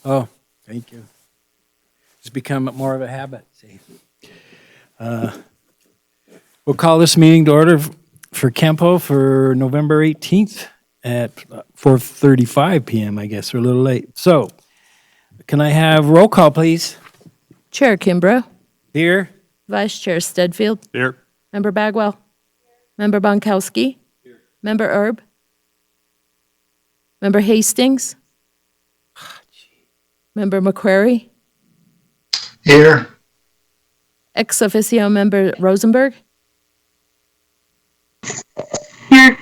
Oh, thank you. It's become more of a habit, see. We'll call this meeting to order for CAMPO for November 18th at 4:35 PM, I guess. We're a little late. So, can I have roll call, please? Chair Kimbrough. Here? Vice Chair Stedfield. Here. Member Bagwell. Member Bonkowski. Here. Member Erb. Member Hastings. Member McQuarrie. Here. Ex officio Member Rosenberg. Here.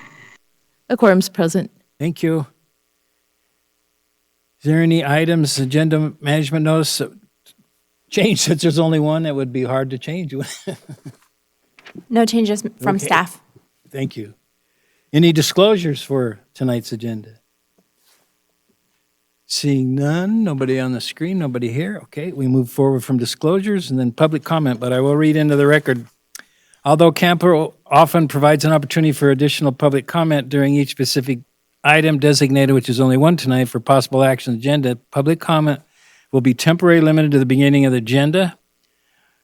A quorum's present. Thank you. Is there any items, agenda management notice, change since there's only one? That would be hard to change. No changes from Okay. staff. Thank you. Any disclosures for tonight's agenda? Seeing none, nobody on the screen, nobody here. Okay, we move forward from disclosures and then public comment, but I will read into the record. Although CAMPO often provides an opportunity for additional public comment during each specific item designated, which is only one tonight, for possible action agenda, public comment will be temporarily limited to the beginning of the agenda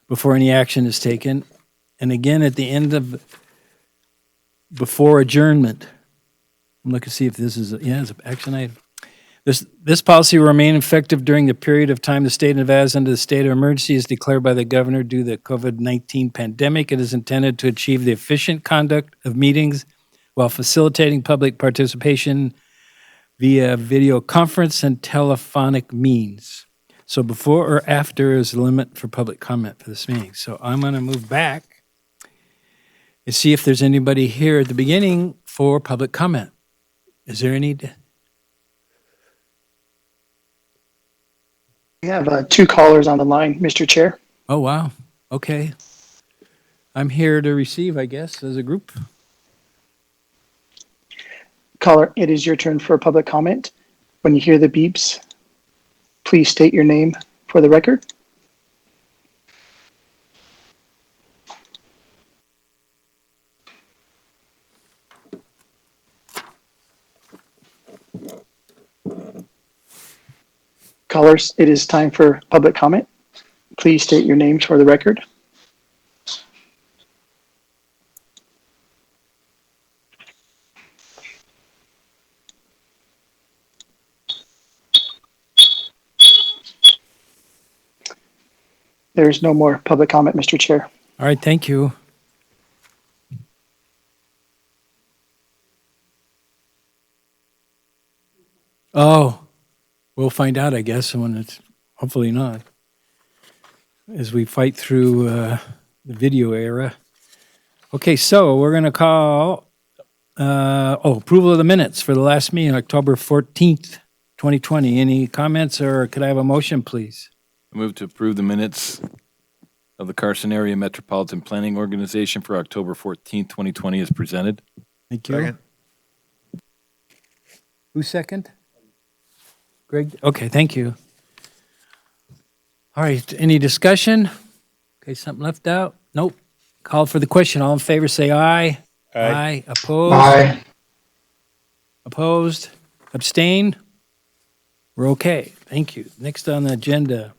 before any action is taken. And again, at the end of, before adjournment. I'm looking to see if this is, it's an action item. This policy will remain effective during the period of time the state of Nevada is under the state of emergency is declared by the governor due to the COVID-19 pandemic. It is intended to achieve the efficient conduct of meetings while facilitating public participation via video conference and telephonic means. So before or after is the limit for public comment for this meeting. So I'm going to move back and see if there's anybody here at the beginning for public comment. Is there any? We have 2 callers on the line, Mr. Chair. Oh, wow. Okay. I'm here to receive, I guess, as a group. Caller, it is your turn for public comment. When you hear the beeps, please state your name for the record. Callers, it is time for public comment. Please state your names for the record. There is no more public comment, Mr. Chair. All right, thank you. Oh, we'll find out, I guess, when it's, hopefully not, as we fight through the video era. Okay, so we're going to call, approval of the minutes for the last meeting, October 14th, 2020. Any comments, or could I have a motion, please? I move to approve the minutes of the Carson Area Metropolitan Planning Organization for October 14th, 2020 as presented. Thank you. Second. Who's second? Greg? Okay, thank you. All right, any discussion? Okay, something left out? Nope. Call for the question. All in favor, say aye. Aye. Opposed? Aye. Opposed? Abstain? We're okay. Thank you. Next on the agenda.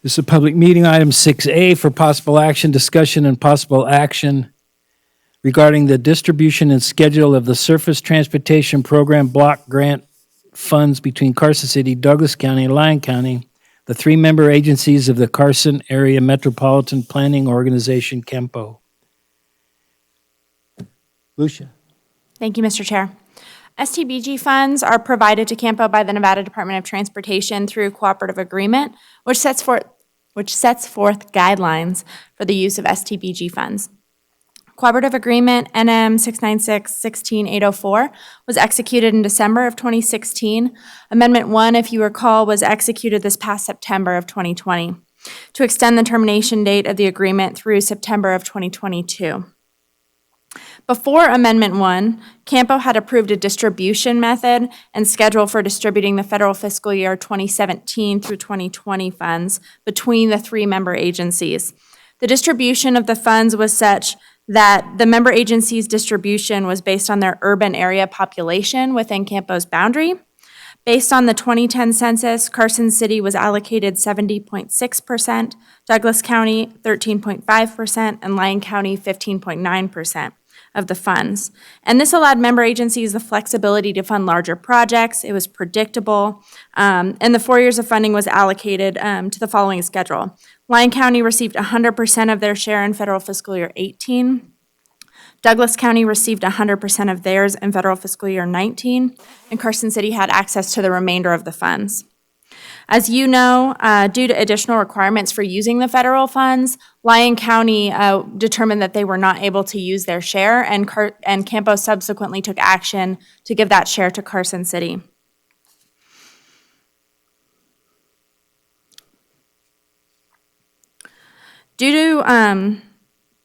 This is a public meeting, item 6A, for possible action, discussion, and possible action regarding the distribution and schedule of the Surface Transportation Program block grant funds between Carson City, Douglas County, and Lyon County, the 3 member agencies of the Carson Area Metropolitan Planning Organization, CAMPO. Lucia. Thank you, Mr. Chair. STBG funds are provided to CAMPO by the Nevada Department of Transportation through cooperative agreement, which sets forth guidelines for the use of STBG funds. Cooperative Agreement NM 696-16804 was executed in December of 2016. Amendment 1, if you recall, was executed this past September of 2020 to extend the termination date of the agreement through September of 2022. Before Amendment 1, CAMPO had approved a distribution method and schedule for distributing the federal fiscal year 2017 through 2020 funds between the 3 member agencies. The distribution of the funds was such that the member agency's distribution was based on their urban area population within CAMPO's boundary, Based on the 2010 census, Carson City was allocated 70.6%, Douglas County 13.5%, and Lyon County 15.9% of the funds. And this allowed member agencies the flexibility to fund larger projects. It was predictable, and the 4 years of funding was allocated to the following schedule. Lyon County received 100% of their share in federal fiscal year 18. Douglas County received 100% of theirs in federal fiscal year 19, and Carson City had access to the remainder of the funds. As you know, due to additional requirements for using the federal funds, Lyon County determined that they were not able to use their share, and CAMPO subsequently took action to give that share to Carson City. Due to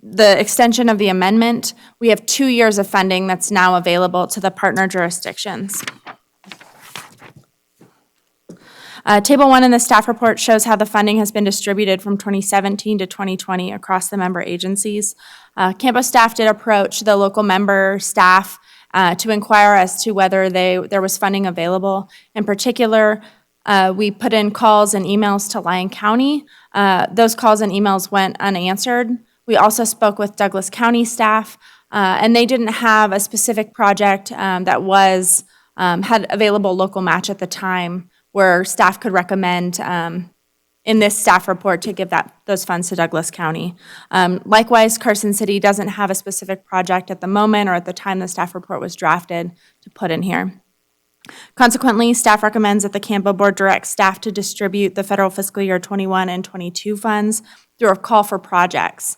the extension of the amendment, we have 2 years of funding that's now available to the partner jurisdictions. Table 1 in the staff report shows how the funding has been distributed from 2017 to 2020 across the member agencies. CAMPO staff did approach the local member staff to inquire as to whether there was funding available. In particular, we put in calls and emails to Lyon County. Those calls and emails went unanswered. We also spoke with Douglas County staff, and they didn't have a specific project that had available local match at the time where staff could recommend in this staff report to give those funds to Douglas County. Likewise, Carson City doesn't have a specific project at the moment or at the time the staff report was drafted to put in here. Consequently, staff recommends that the CAMPO board direct staff to distribute the federal fiscal year 21 and 22 funds through a call for projects.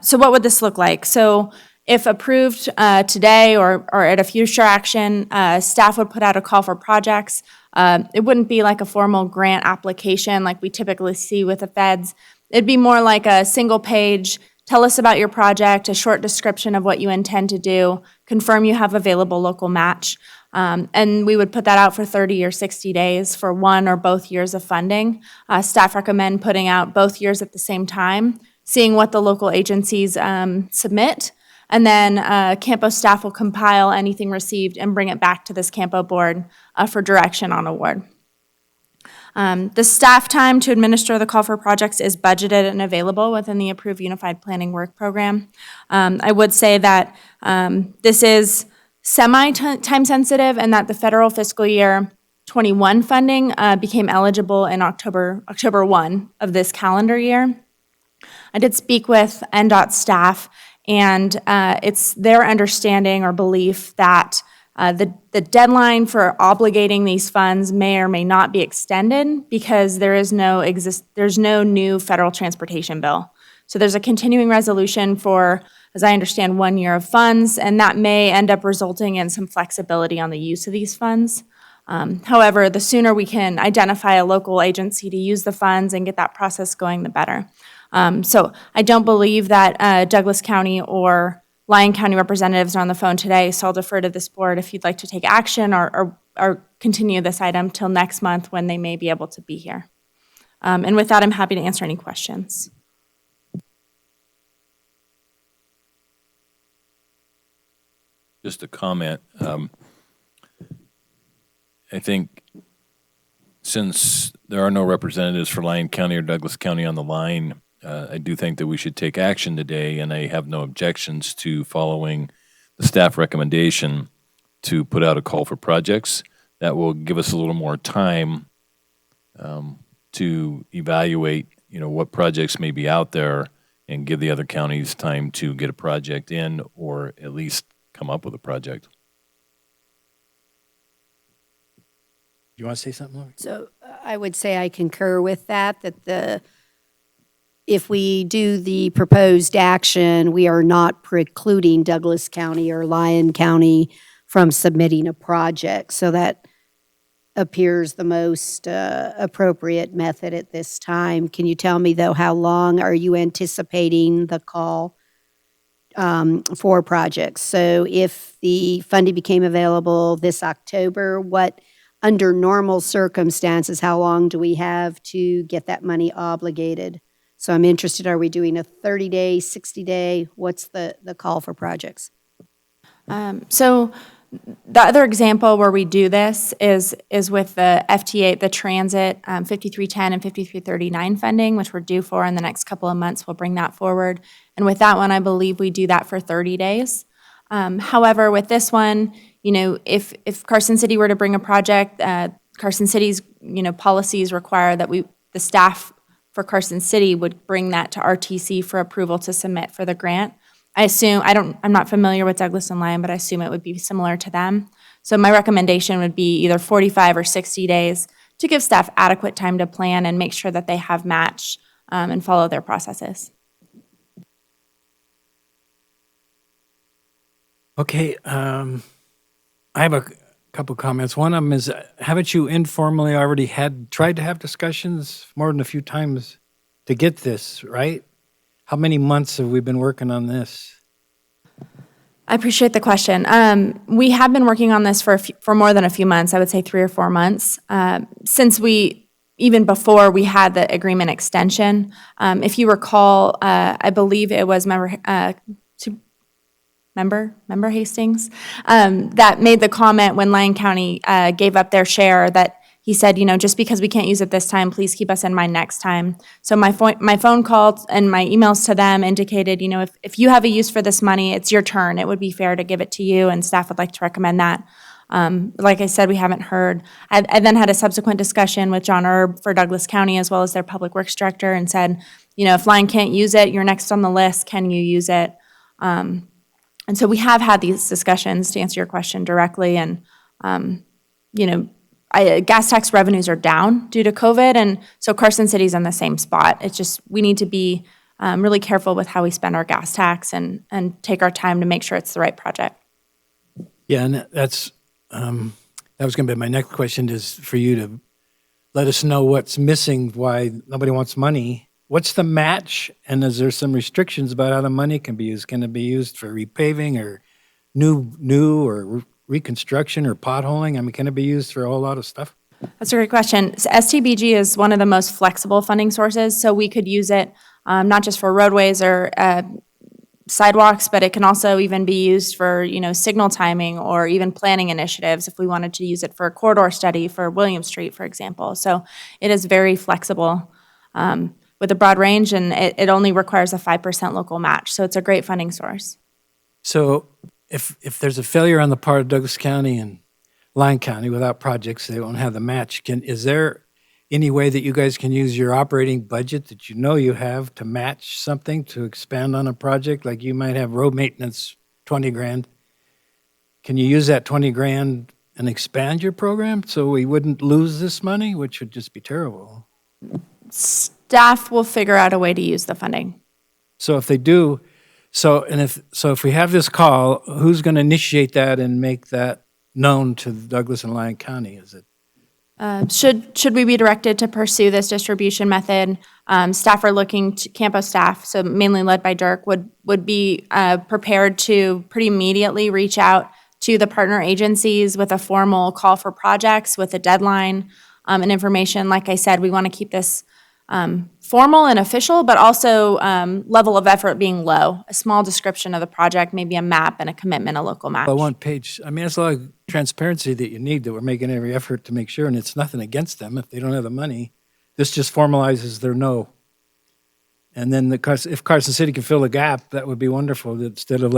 So what would this look like? So if approved today or at a future action, staff would put out a call for projects. It wouldn't be like a formal grant application like we typically see with the feds. It'd be more like a single page, tell us about your project, a short description of what you intend to do, confirm you have available local match. And we would put that out for 30 or 60 days for 1 or both years of funding. Staff recommend putting out both years at the same time, seeing what the local agencies submit, and then CAMPO staff will compile anything received and bring it back to this CAMPO board for direction on award. The staff time to administer the call for projects is budgeted and available within the approved Unified Planning Work Program. I would say that this is semi-time sensitive and that the federal fiscal year 21 funding became eligible in October 1 of this calendar year. I did speak with NDOT staff, and it's their understanding or belief that the deadline for obligating these funds may or may not be extended because there's no new federal transportation bill. So there's a continuing resolution for, as I understand, 1 year of funds, and that may end up resulting in some flexibility on the use of these funds. However, the sooner we can identify a local agency to use the funds and get that process going, the better. So I don't believe that Douglas County or Lyon County representatives are on the phone today, so I'll defer to this board if you'd like to take action or continue this item till next month when they may be able to be here. And with that, I'm happy to answer any questions. Just a comment. I think since there are no representatives for Lyon County or Douglas County on the line, I do think that we should take action today, and I have no objections to following the staff recommendation to put out a call for projects. That will give us a little more time to evaluate, what projects may be out there and give the other counties time to get a project in or at least come up with a project. You want to say something, Lori? So I would say I concur with that if we do the proposed action, we are not precluding Douglas County or Lyon County from submitting a project. So that appears the most appropriate method at this time. Can you tell me, though, how long are you anticipating the call for projects? So if the funding became available this October, under normal circumstances, how long do we have to get that money obligated? So I'm interested, are we doing a 30-day, 60-day? What's the call for projects? So The other example where we do this is with the FTA, the Transit 5310 and 5339 funding, which we're due for in the next couple of months. We'll bring that forward. And with that one, I believe we do that for 30 days. However, with this one, if Carson City were to bring a project, Carson City's, policies require that the staff for Carson City would bring that to RTC for approval to submit for the grant. I assume, I'm not familiar with Douglas and Lyon, but I assume it would be similar to them. So my recommendation would be either 45 or 60 days to give staff adequate time to plan and make sure that they have match and follow their processes. Okay, I have a couple comments. One of them is, haven't you informally already tried to have discussions more than a few times to get this, right? How many months have we been working on this? I appreciate the question. We have been working on this for more than a few months, I would say 3 or 4 months, since even before we had the agreement extension. If you recall, I believe it was member Hastings, that made the comment when Lyon County gave up their share that he said, just because we can't use it this time, please keep us in mind next time. So my phone call and my emails to them indicated, if you have a use for this money, it's your turn. It would be fair to give it to you, and staff would like to recommend that. Like I said, we haven't heard. I then had a subsequent discussion with John Erb for Douglas County as well as their public works director and said, if Lyon can't use it, you're next on the list. Can you use it? And so we have had these discussions, to answer your question directly, and gas tax revenues are down due to COVID, and so Carson City's in the same spot. It's just we need to be really careful with how we spend our gas tax and take our time to make sure it's the right project. Yeah, and that was going to be my next question, is for you to let us know what's missing, why nobody wants money. What's the match, and is there some restrictions about how the money can be used? Can it be used for repaving or new or reconstruction or potholing? I mean, can it be used for a whole lot of stuff? That's a great question. So STBG is one of the most flexible funding sources, so we could use it not just for roadways or sidewalks, but it can also even be used for, signal timing or even planning initiatives if we wanted to use it for a corridor study for William Street, for example. So it is very flexible with a broad range, and it only requires a 5% local match. So it's a great funding source. So if there's a failure on the part of Douglas County and Lyon County without projects, they won't have the match. Is there any way that you guys can use your operating budget that you have to match something, to expand on a project? Like you might have road maintenance, 20 grand. Can you use that 20 grand and expand your program so we wouldn't lose this money, which would just be terrible? Staff will figure out a way to use the funding. So if they do, if we have this call, who's going to initiate that and make that known to Douglas and Lyon County? Is it? Should we be directed to pursue this distribution method? Staff are looking to, CAMPO staff, so mainly led by Dirk, would be prepared to pretty immediately reach out to the partner agencies with a formal call for projects with a deadline and information. Like I said, we want to keep this formal and official, but also level of effort being low. A small description of the project, maybe a map and a commitment, a local match. But one page, I mean, that's a lot of transparency that you need, that we're making every effort to make sure, and it's nothing against them if they don't have the money. This just formalizes their no. And then if Carson City can fill the gap, that would be wonderful, instead of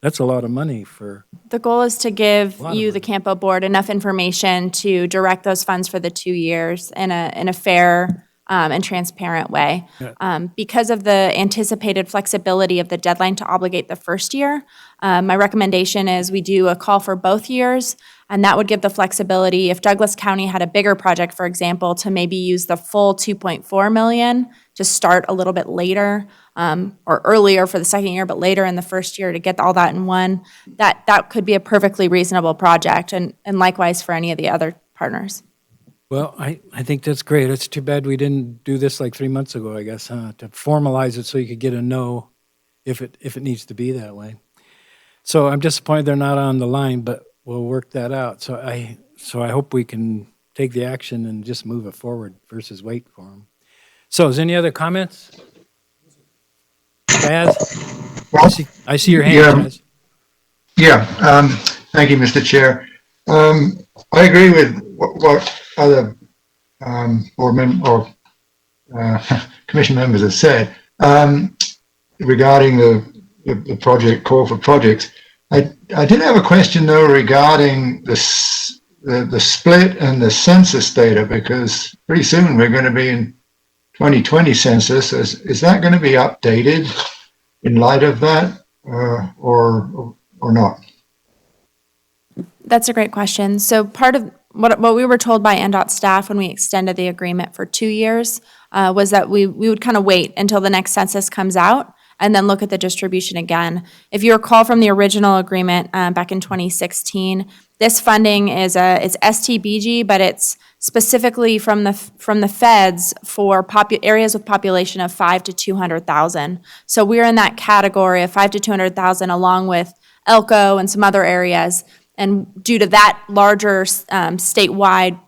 that's a lot of money for. The goal is to give you, the CAMPO board, enough information to direct those funds for the 2 years in a fair and transparent way. Because of the anticipated flexibility of the deadline to obligate the first year, my recommendation is we do a call for both years, and that would give the flexibility if Douglas County had a bigger project, for example, to maybe use the full 2.4 million to start a little bit later or earlier for the second year, but later in the first year to get all that in one. That could be a perfectly reasonable project, and likewise for any of the other partners. Well, I think that's great. It's too bad we didn't do this like 3 months ago, I guess, to formalize it so you could get a no if it needs to be that way. So I'm disappointed they're not on the line, but we'll work that out. So I hope we can take the action and just move it forward versus wait for them. So is any other comments? Chaz? I see your hand, Chaz. Yeah, Thank you, Mr. Chair. I agree with what other board or commission members have said regarding the project call for projects. I did have a question though regarding the split and the census data, because pretty soon we're going to be in 2020 census. Is that going to be updated in light of that or not? That's a great question. So part of what we were told by NDOT staff when we extended the agreement for 2 years was that we would kind of wait until the next census comes out and then look at the distribution again. If you recall from the original agreement back in 2016, this funding is it's STBG, but it's specifically from the feds for areas with population of 5 to 200,000. So we're in that category of 5 to 200,000 along with Elko and some other areas. And due to that larger statewide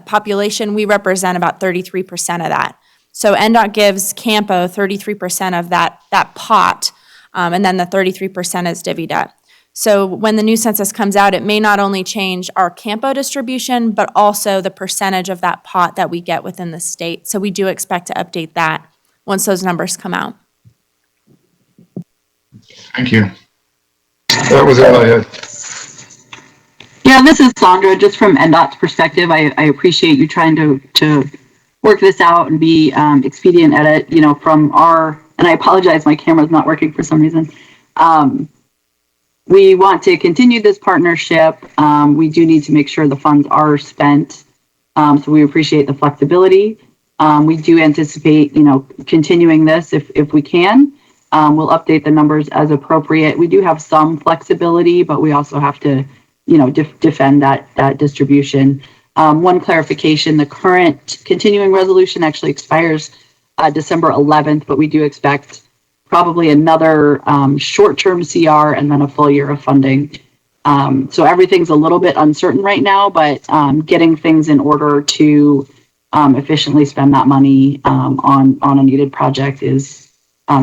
population, we represent about 33% of that. So NDOT gives CAMPO 33% of that pot, and then the 33% is divvied up. So when the new census comes out, it may not only change our CAMPO distribution, but also the percentage of that pot that we get within the state. So we do expect to update that once those numbers come out. Thank you. That was all I had. Yeah, this is Sandra. Just from NDOT's perspective, I appreciate you trying to work this out and be expedient at it. You know, from our, and I apologize, my camera's not working for some reason. We want to continue this partnership. We do need to make sure the funds are spent. So we appreciate the flexibility. We do anticipate, you know, continuing this if we can. We'll update the numbers as appropriate. We do have some flexibility, but we also have to, you know, defend that distribution. One clarification, the current continuing resolution actually expires December 11th, but we do expect probably another short-term CR and then a full year of funding. So everything's a little bit uncertain right now, but getting things in order to efficiently spend that money on a needed project is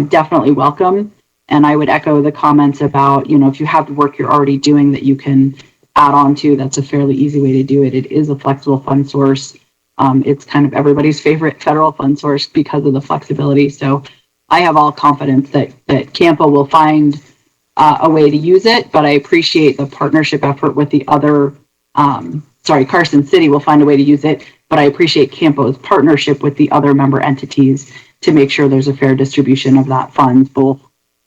definitely welcome. And I would echo the comments about, you know, if you have the work you're already doing that you can add on to, that's a fairly easy way to do it. It is a flexible fund source. It's kind of everybody's favorite federal fund source because of the flexibility. So I have all confidence that CAMPO will find a way to use it, but I appreciate the partnership effort with the other, Carson City will find a way to use it, but I appreciate CAMPO's partnership with the other member entities to make sure there's a fair distribution of that funds, both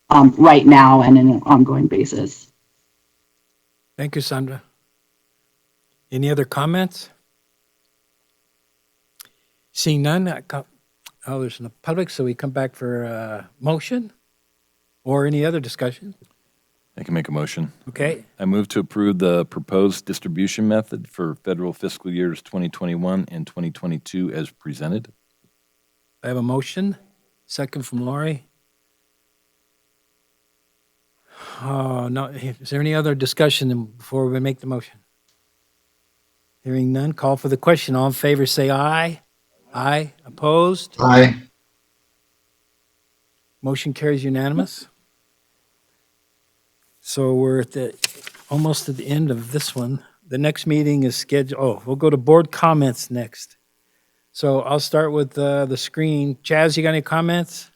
right now and in an ongoing basis. Thank you, Sandra. Any other comments? Seeing none, there's no public, so we come back for a motion or any other discussion. I can make a motion. Okay, I move to approve the proposed distribution method for federal fiscal years 2021 and 2022 as presented. I have a motion, second from Lori. No, is there any other discussion before we make the motion? Hearing none, call for the question. All in favor, say aye. Aye. Opposed? Aye. Motion carries unanimous. So we're almost at the end of this one. The next meeting is scheduled, we'll go to board comments next. So I'll start with the screen. Chaz, you got any comments?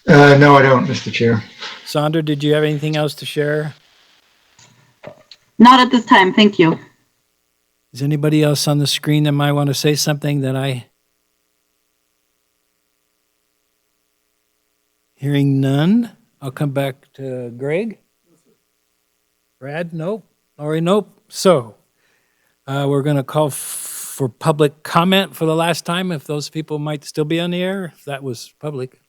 No, I don't, Mr. Chair. Sandra, did you have anything else to share? Not at this time, thank you. Is anybody else on the screen that might want to say something that I... Hearing none, I'll come back to Greg. Brad, nope. Lori, nope. So we're going to call for public comment for the last time, if those people might still be on the air, if that was public.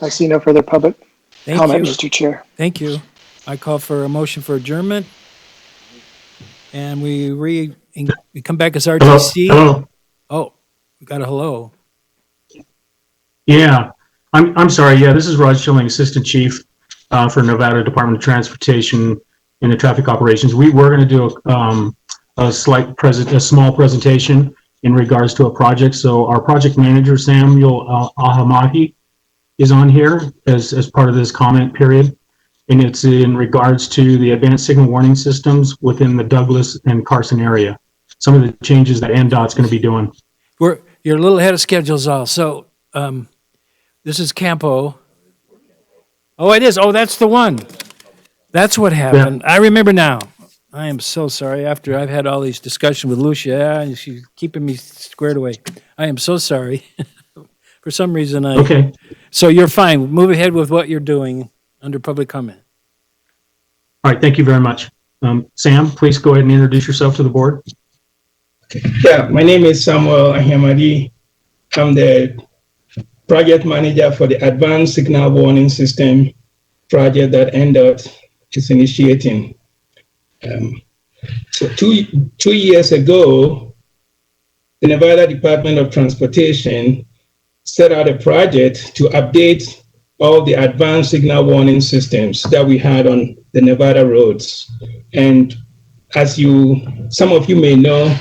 I see no further public Thank comment, you. Mr. Chair. Thank you. I call for a motion for adjournment. And we come back as RTC. Hello. Oh, we got a hello. Yeah, I'm sorry. Yeah, this is Raj Schilling, Assistant Chief for Nevada Department of Transportation in the traffic operations. We were going to do a small presentation in regards to a project. So our project manager, Samuel Ahamahi, is on here as part of this comment period. And it's in regards to the advanced signal warning systems within the Douglas and Carson area. Some of the changes that NDOT's going to be doing. You're a little ahead of schedules all. So this is Campo. Oh, it is. Oh, that's the one. That's what happened. I remember now. I am so sorry. After I've had all these discussions with Lucia, and she's keeping me squared away. I am so sorry. For some reason, Okay. So you're fine. Move ahead with what you're doing under public comment. All right. Thank you very much. Sam, please go ahead and introduce yourself to the board. Yeah, my name is Samuel Ahimadi. I'm the project manager for the Advanced Signal Warning System project that NDOT is initiating. So two years ago, the Nevada Department of Transportation set out a project to update all the advanced signal warning systems that we had on the Nevada roads. And as some of you may know,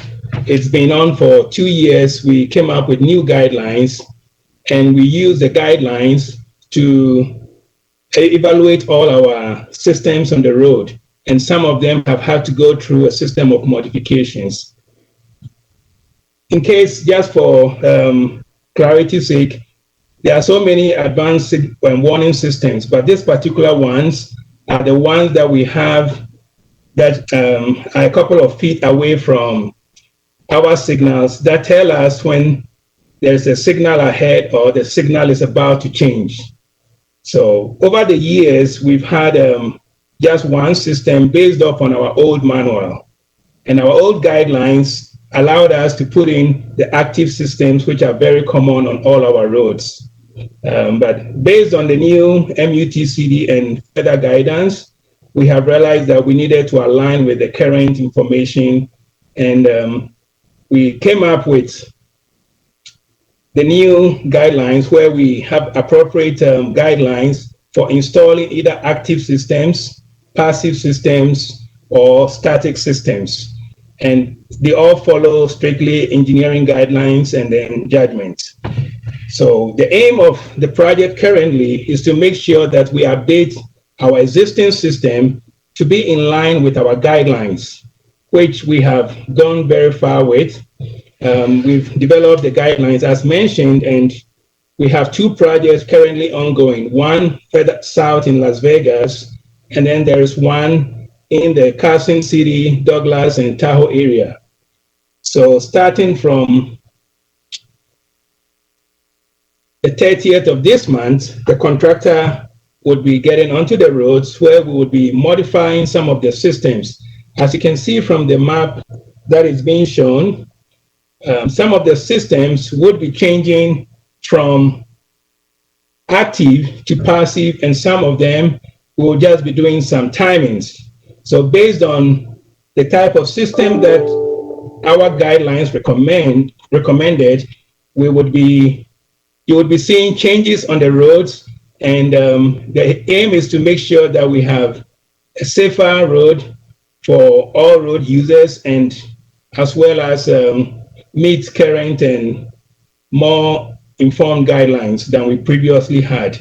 it's been on for 2 years. We came up with new guidelines, and we use the guidelines to evaluate all our systems on the road. And some of them have had to go through a system of modifications. In case, just for clarity's sake, there are so many advanced warning systems, but these particular ones are the ones that we have that are a couple of feet away from our signals that tell us when there's a signal ahead or the signal is about to change. So over the years, we've had just one system based off on our old manual. And our old guidelines allowed us to put in the active systems, which are very common on all our roads. But based on the new MUTCD and further guidance, we have realized that we needed to align with the current information. And we came up with the new guidelines where we have appropriate guidelines for installing either active systems, passive systems, or static systems. And they all follow strictly engineering guidelines and then judgments. So the aim of the project currently is to make sure that we update our existing system to be in line with our guidelines, which we have gone very far with. We've developed the guidelines as mentioned, and we have two projects currently ongoing, one further south in Las Vegas, and then there is one in the Carson City, Douglas, and Tahoe area. So starting from the 30th of this month, the contractor would be getting onto the roads where we would be modifying some of the systems. As you can see from the map that is being shown, some of the systems would be changing from active to passive, and some of them will just be doing some timings. So based on the type of system that our guidelines recommended, you would be seeing changes on the roads. And the aim is to make sure that we have a safer road for all road users, and as well as meet current and more informed guidelines than we previously had.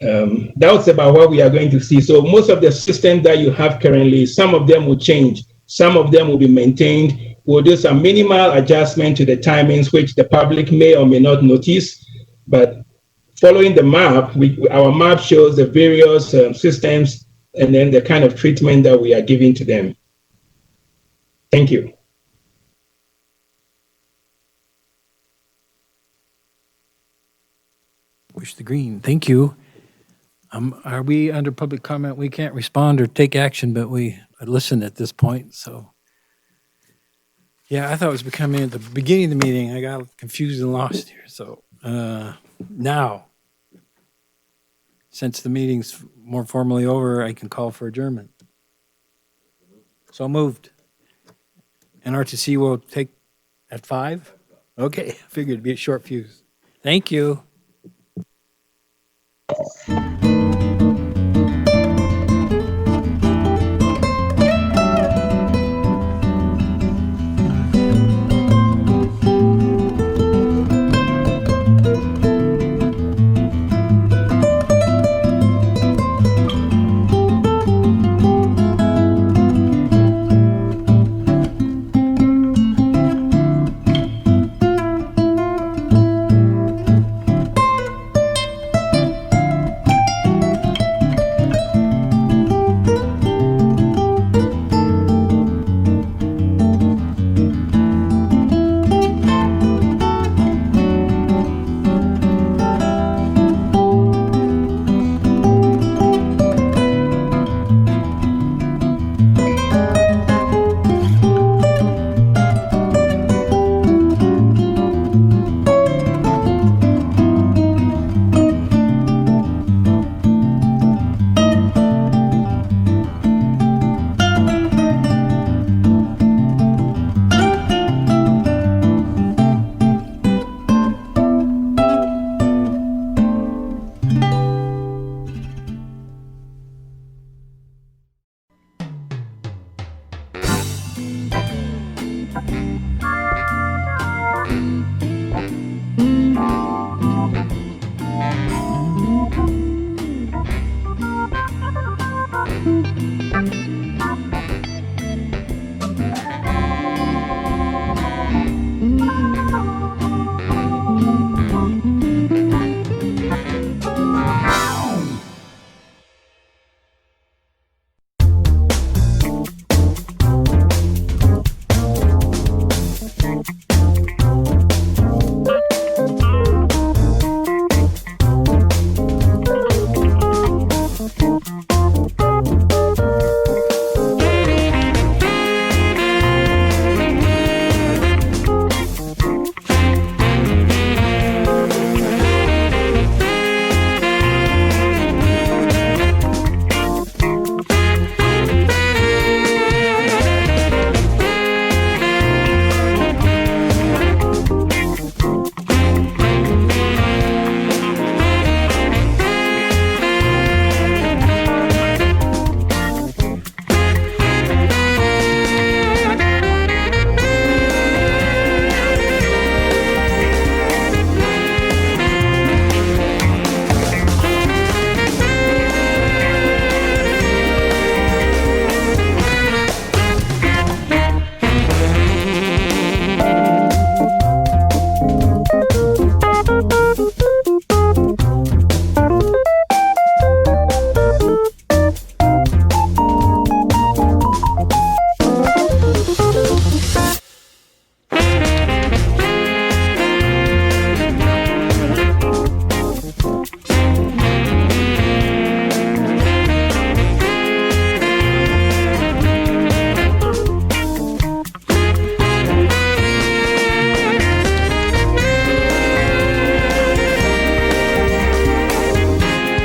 That's about what we are going to see. So most of the systems that you have currently, some of them will change, some of them will be maintained. We'll do some minimal adjustment to the timings, which the public may or may not notice. But following the map, our map shows the various systems and then the kind of treatment that we are giving to them. Thank you. Push the green. Thank you. Are we under public comment? We can't respond or take action, but we listen at this point. So, yeah, I thought it was becoming at the beginning of the meeting. I got confused and lost here. So now, since the meeting's more formally over, I can call for adjournment. So moved. And RTC will take at 5? Okay, I figured it'd be a short fuse. Thank you.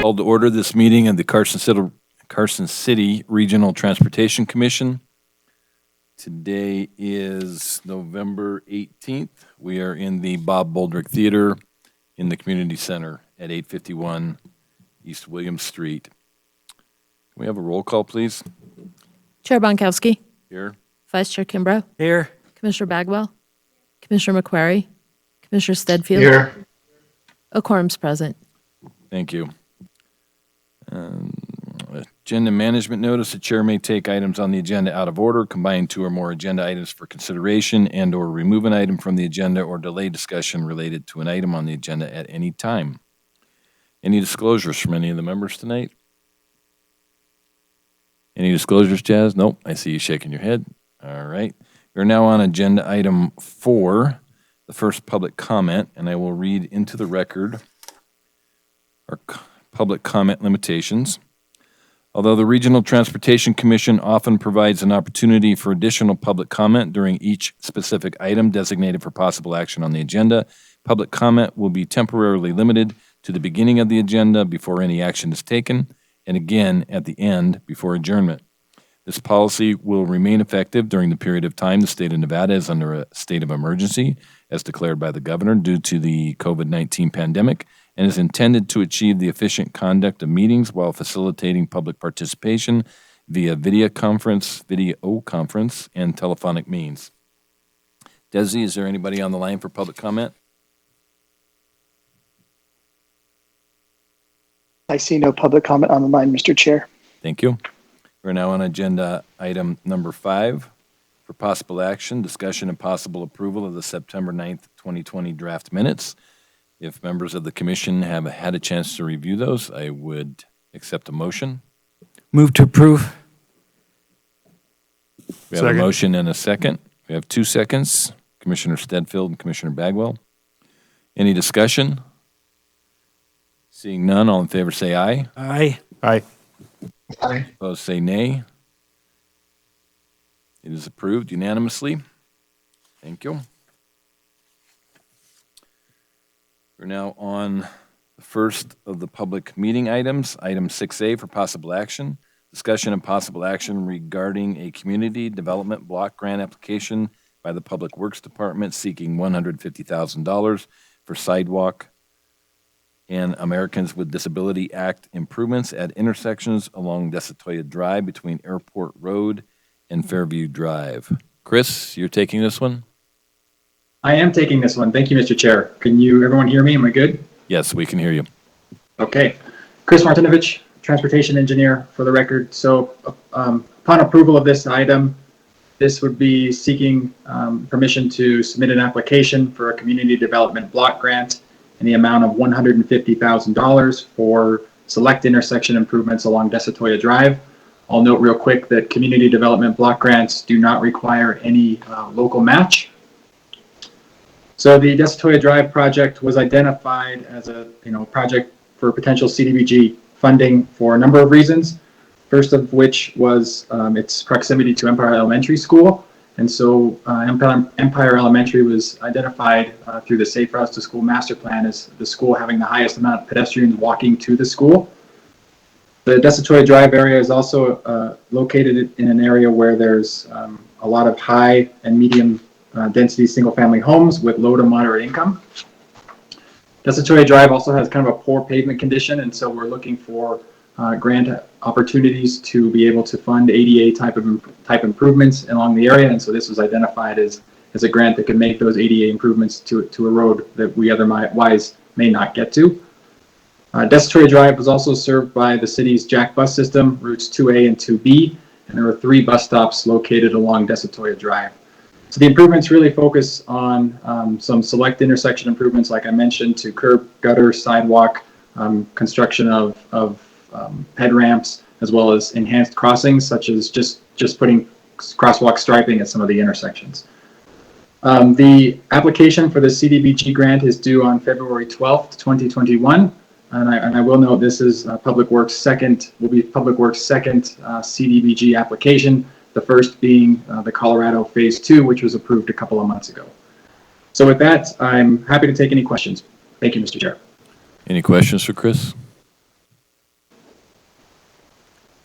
Called to order this meeting of the Carson City Regional Transportation Commission. Today is November 18th. We are in the Bob Boldrick Theater in the Community Center at 851 East William Street. Can we have a roll call, please? Chair Bonkowski, Here. Vice Chair Kimbrough, Here. Commissioner Bagwell, Commissioner McQuarrie, Commissioner Stedfield. Here. A quorum's present. Thank you. Agenda management notice, the chair may take items on the agenda out of order, combine two or more agenda items for consideration, and or remove an item from the agenda or delay discussion related to an item on the agenda at any time. Any disclosures from any of the members tonight? Any disclosures, Jazz? Nope, I see you shaking your head. All right. We're now on agenda item 4, the first public comment, and I will read into the record our public comment limitations. Although the Regional Transportation Commission often provides an opportunity for additional public comment during each specific item designated for possible action on the agenda, public comment will be temporarily limited to the beginning of the agenda before any action is taken, and again at the end before adjournment. This policy will remain effective during the period of time the state of Nevada is under a state of emergency, as declared by the governor due to the COVID-19 pandemic, and is intended to achieve the efficient conduct of meetings while facilitating public participation via video conference, and telephonic means. Desi, is there anybody on the line for public comment? I see no public comment on the line, Mr. Chair. Thank you. We're now on agenda item number 5 for possible action, discussion and possible approval of the September 9th, 2020 draft minutes. If members of the commission have had a chance to review those, I would accept a motion. Move to approve. We have a Second. motion and a second. We have 2 seconds. Commissioner Stedfield and Commissioner Bagwell. Any discussion? Seeing none, all in favor say aye. Aye. Aye. Opposed say nay. It is approved unanimously. Thank you. We're now on the first of the public meeting items, item 6A for possible action. Discussion and possible action regarding a community development block grant application by the Public Works Department seeking $150,000 for sidewalk and Americans with Disability Act improvements at intersections along Desatoya Drive between Airport Road and Fairview Drive. Chris, you're taking this one? I am taking this one. Thank you, Mr. Chair. Can everyone hear me? Am I good? Yes, we can hear you. Okay. Chris Martinovich, Transportation Engineer for the record. So upon approval of this item, this would be seeking permission to submit an application for a community development block grant in the amount of $150,000 for select intersection improvements along Desatoya Drive. I'll note real quick that community development block grants do not require any local match. So the Desatoya Drive project was identified as a project for potential CDBG funding for a number of reasons. First of which was its proximity to Empire Elementary School. And so Empire Elementary was identified through the Safe Routes to School Master Plan as the school having the highest amount of pedestrians walking to the school. The Desatoya Drive area is also located in an area where there's a lot of high and medium density single-family homes with low to moderate income. Desatoya Drive also has kind of a poor pavement condition, and so we're looking for grant opportunities to be able to fund ADA type improvements along the area, and so this was identified as a grant that could make those ADA improvements to a road that we otherwise may not get to. Desatoya Drive was also served by the city's Jack bus system, routes 2A and 2B, and there were 3 bus stops located along Desatoya Drive. So the improvements really focus on some select intersection improvements, like I mentioned, to curb, gutter, sidewalk, construction of ped ramps, as well as enhanced crossings, such as just putting crosswalk striping at some of the intersections. The application for the CDBG grant is due on February 12th, 2021. And I will note this is Public Works' second CDBG application, the first being the Colorado Phase 2, which was approved a couple of months ago. So with that, I'm happy to take any questions. Thank you, Mr. Chair. Any questions for Chris?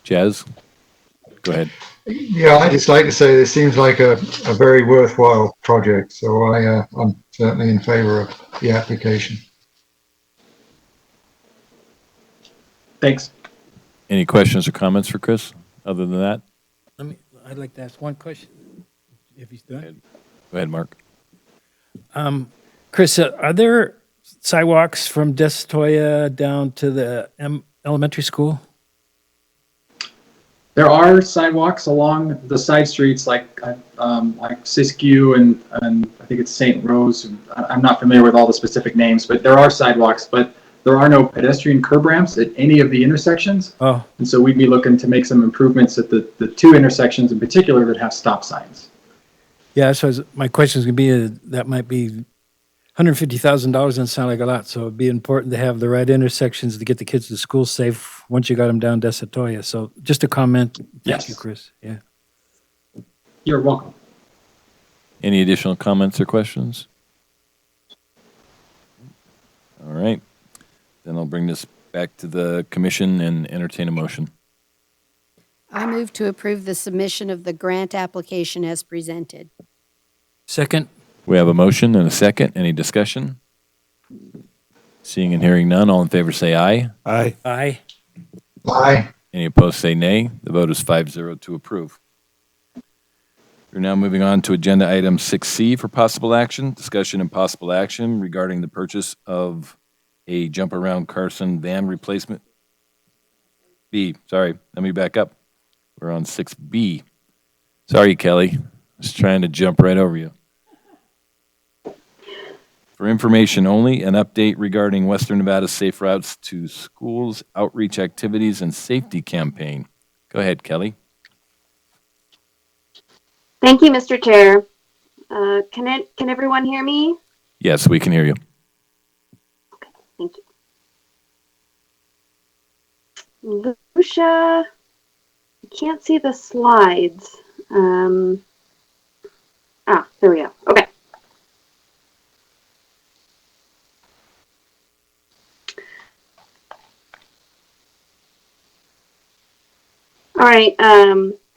Chaz, go ahead. Yeah, I'd just like to say this seems like a very worthwhile project, so I'm certainly in favor of the application. Thanks. Any questions or comments for Chris, other than that? I'd like to ask one question, if he's done. Go ahead, Mark. Chris, are there sidewalks from Desetoya down to the elementary school? There are sidewalks along the side streets like Siskiyou and I think it's St. Rose. I'm not familiar with all the specific names, but there are sidewalks, but there are no pedestrian curb ramps at any of the intersections. Oh, And so we'd be looking to make some improvements at the two intersections in particular that have stop signs. yeah, so my question is going to be, that might be $150,000 doesn't sound like a lot, so it'd be important to have the right intersections to get the kids to school safe once you got them down Desetoya. So just a comment. Thank Yes. you, Chris. Yeah. You're welcome. Any additional comments or questions? All right. Then I'll bring this back to the commission and entertain a motion. I move to approve the submission of the grant application as presented. Second? We have a motion and a second. Any discussion? Seeing and hearing none, all in favor say aye. Aye. Aye. Aye. Any opposed say nay. The vote is 5-0 to approve. We're now moving on to agenda item 6C for possible action. Discussion and possible action regarding the purchase of a jump around Carson van replacement. B, sorry, let me back up. We're on 6B. Sorry, Kelly. Just trying to jump right over you. For information only, an update regarding Western Nevada Safe Routes to Schools outreach activities and safety campaign. Go ahead, Kelly. Thank you, Mr. Chair. Can everyone hear me? Yes, we can hear you. Thank you. Lucia, I can't see the slides. There we go. Okay. All right.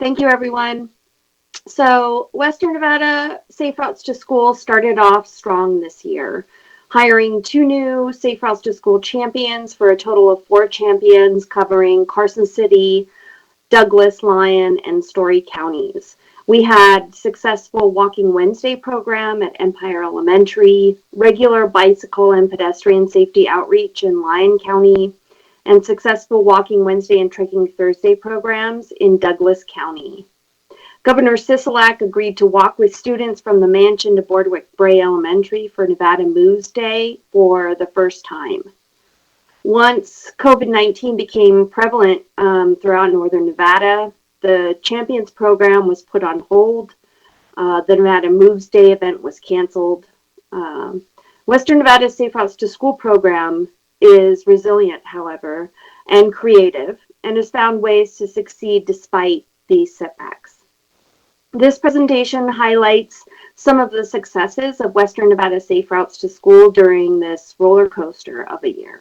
Thank you, everyone. So Western Nevada Safe Routes to School started off strong this year, hiring 2 new Safe Routes to School champions for a total of 4 champions covering Carson City, Douglas, Lyon, and Story counties. We had successful Walking Wednesday program at Empire Elementary, regular bicycle and pedestrian safety outreach in Lyon County, and successful Walking Wednesday and Trekking Thursday programs in Douglas County. Governor Sisolak agreed to walk with students from the mansion to Boardwick Bray Elementary for Nevada Moves Day for the first time. Once COVID-19 became prevalent throughout Northern Nevada, the Champions program was put on hold. The Nevada Moves Day event was canceled. Western Nevada Safe Routes to School program is resilient, however, and creative, and has found ways to succeed despite these setbacks. This presentation highlights some of the successes of Western Nevada Safe Routes to School during this roller coaster of a year.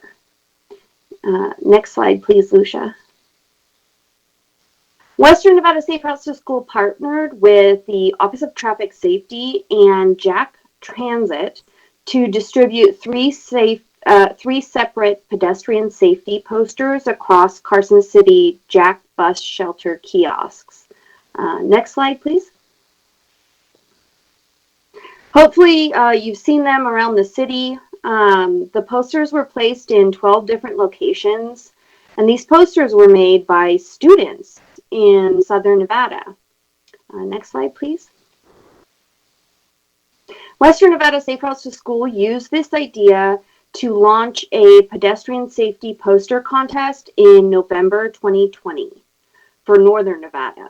Next slide, please, Lucia. Western Nevada Safe Routes to School partnered with the Office of Traffic Safety and Jack Transit to distribute 3 separate pedestrian safety posters across Carson City Jack Bus Shelter kiosks. Next slide, please. Hopefully, you've seen them around the city. The posters were placed in 12 different locations, and these posters were made by students in Southern Nevada. Next slide, please. Western Nevada Safe Routes to School used this idea to launch a pedestrian safety poster contest in November 2020 for Northern Nevada.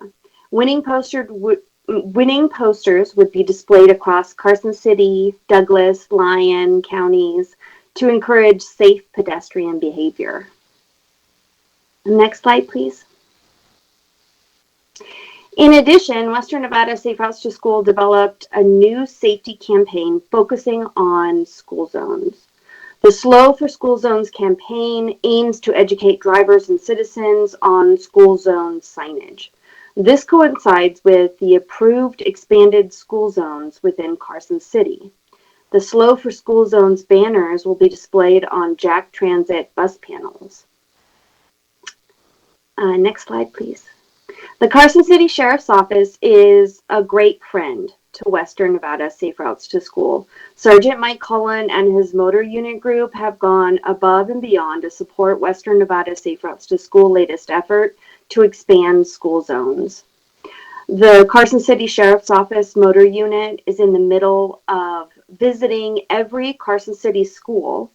Winning posters would be displayed across Carson City, Douglas, Lyon counties to encourage safe pedestrian behavior. Next slide, please. In addition, Western Nevada Safe Routes to School developed a new safety campaign focusing on school zones. The Slow for School Zones campaign aims to educate drivers and citizens on school zone signage. This coincides with the approved expanded school zones within Carson City. The Slow for School Zones banners will be displayed on Jack Transit bus panels. Next slide, please. The Carson City Sheriff's Office is a great friend to Western Nevada Safe Routes to School. Sergeant Mike Cullen and his motor unit group have gone above and beyond to support Western Nevada Safe Routes to School latest effort to expand school zones. The Carson City Sheriff's Office motor unit is in the middle of visiting every Carson City school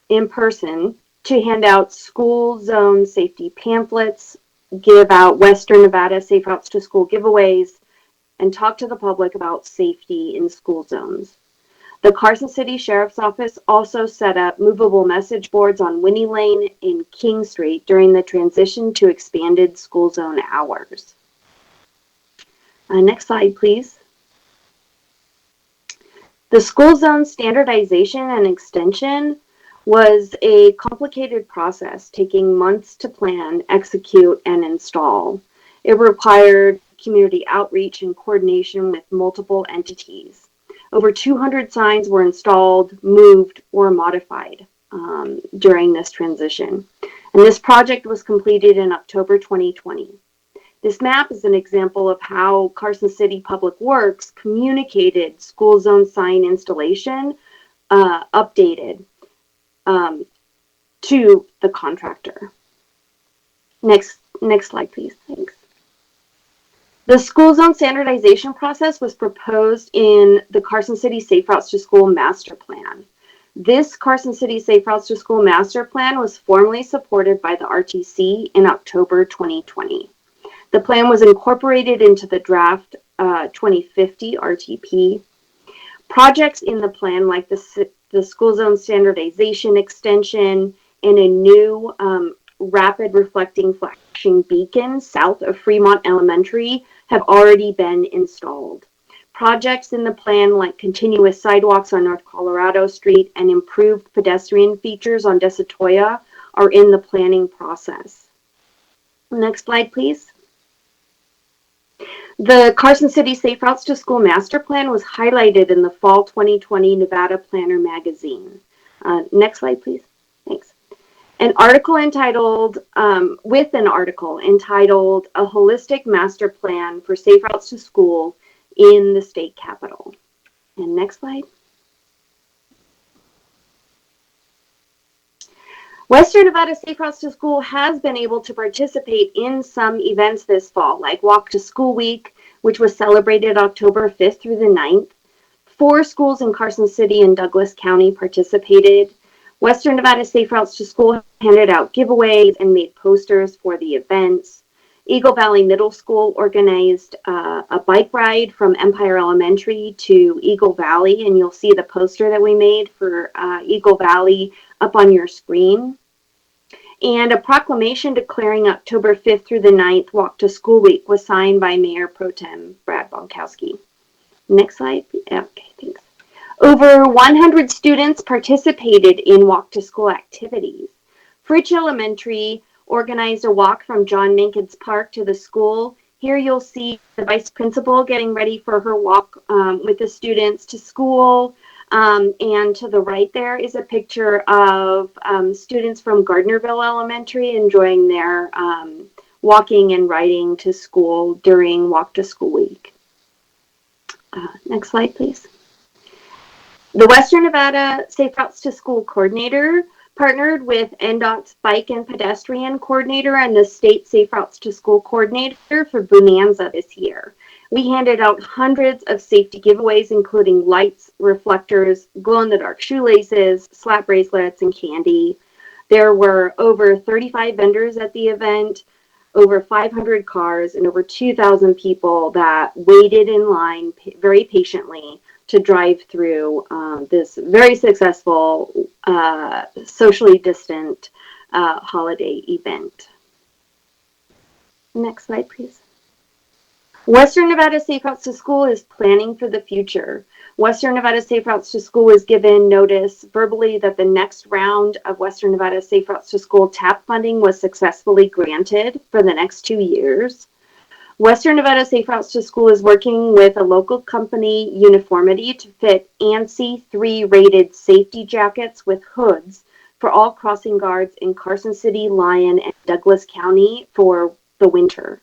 in person to hand out school zone safety pamphlets, give out Western Nevada Safe Routes to School giveaways, and talk to the public about safety in school zones. The Carson City Sheriff's Office also set up movable message boards on Winnie Lane in King Street during the transition to expanded school zone hours. Next slide, please. The school zone standardization and extension was a complicated process taking months to plan, execute, and install. It required community outreach and coordination with multiple entities. Over 200 signs were installed, moved, or modified during this transition. And this project was completed in October 2020. This map is an example of how Carson City Public Works communicated school zone sign installation updated to the contractor. Next slide, please. Thanks. The school zone standardization process was proposed in the Carson City Safe Routes to School Master Plan. This Carson City Safe Routes to School Master Plan was formally supported by the RTC in October 2020. The plan was incorporated into the draft 2050 RTP. Projects in the plan, like the school zone standardization extension and a new rapid reflecting flashing beacon south of Fremont Elementary, have already been installed. Projects in the plan, like continuous sidewalks on North Colorado Street and improved pedestrian features on Desatoya, are in the planning process. Next slide, please. The Carson City Safe Routes to School Master Plan was highlighted in the Fall 2020 Nevada Planner magazine. Next slide, please. Thanks. With an article entitled, A Holistic Master Plan for Safe Routes to School in the State Capitol. And next slide. Western Nevada Safe Routes to School has been able to participate in some events this fall, like Walk to School Week, which was celebrated October 5th through the 9th. 4 schools in Carson City and Douglas County participated. Western Nevada Safe Routes to School handed out giveaways and made posters for the events. Eagle Valley Middle School organized a bike ride from Empire Elementary to Eagle Valley, and you'll see the poster that we made for Eagle Valley up on your screen. And a proclamation declaring October 5th through the 9th Walk to School Week was signed by Mayor Pro Tem Brad Bonkowski. Next slide. Okay, thanks. Over 100 students participated in Walk to School activities. Fritch Elementary organized a walk from John Minkins Park to the school. Here you'll see the vice principal getting ready for her walk with the students to school. And to the right there is a picture of students from Gardnerville Elementary enjoying their walking and riding to school during Walk to School Week. Next slide, please. The Western Nevada Safe Routes to School Coordinator partnered with NDOT's Bike and Pedestrian Coordinator and the State Safe Routes to School Coordinator for Bonanza this year. We handed out hundreds of safety giveaways, including lights, reflectors, glow-in-the-dark shoelaces, slap bracelets, and candy. There were over 35 vendors at the event, over 500 cars, and over 2,000 people that waited in line very patiently to drive through this very successful, socially distant holiday event. Next slide, please. Western Nevada Safe Routes to School is planning for the future. Western Nevada Safe Routes to School was given notice verbally that the next round of Western Nevada Safe Routes to School TAP funding was successfully granted for the next 2 years. Western Nevada Safe Routes to School is working with a local company, Uniformity, to fit ANSI 3 rated safety jackets with hoods for all crossing guards in Carson City, Lyon, and Douglas County for the winter.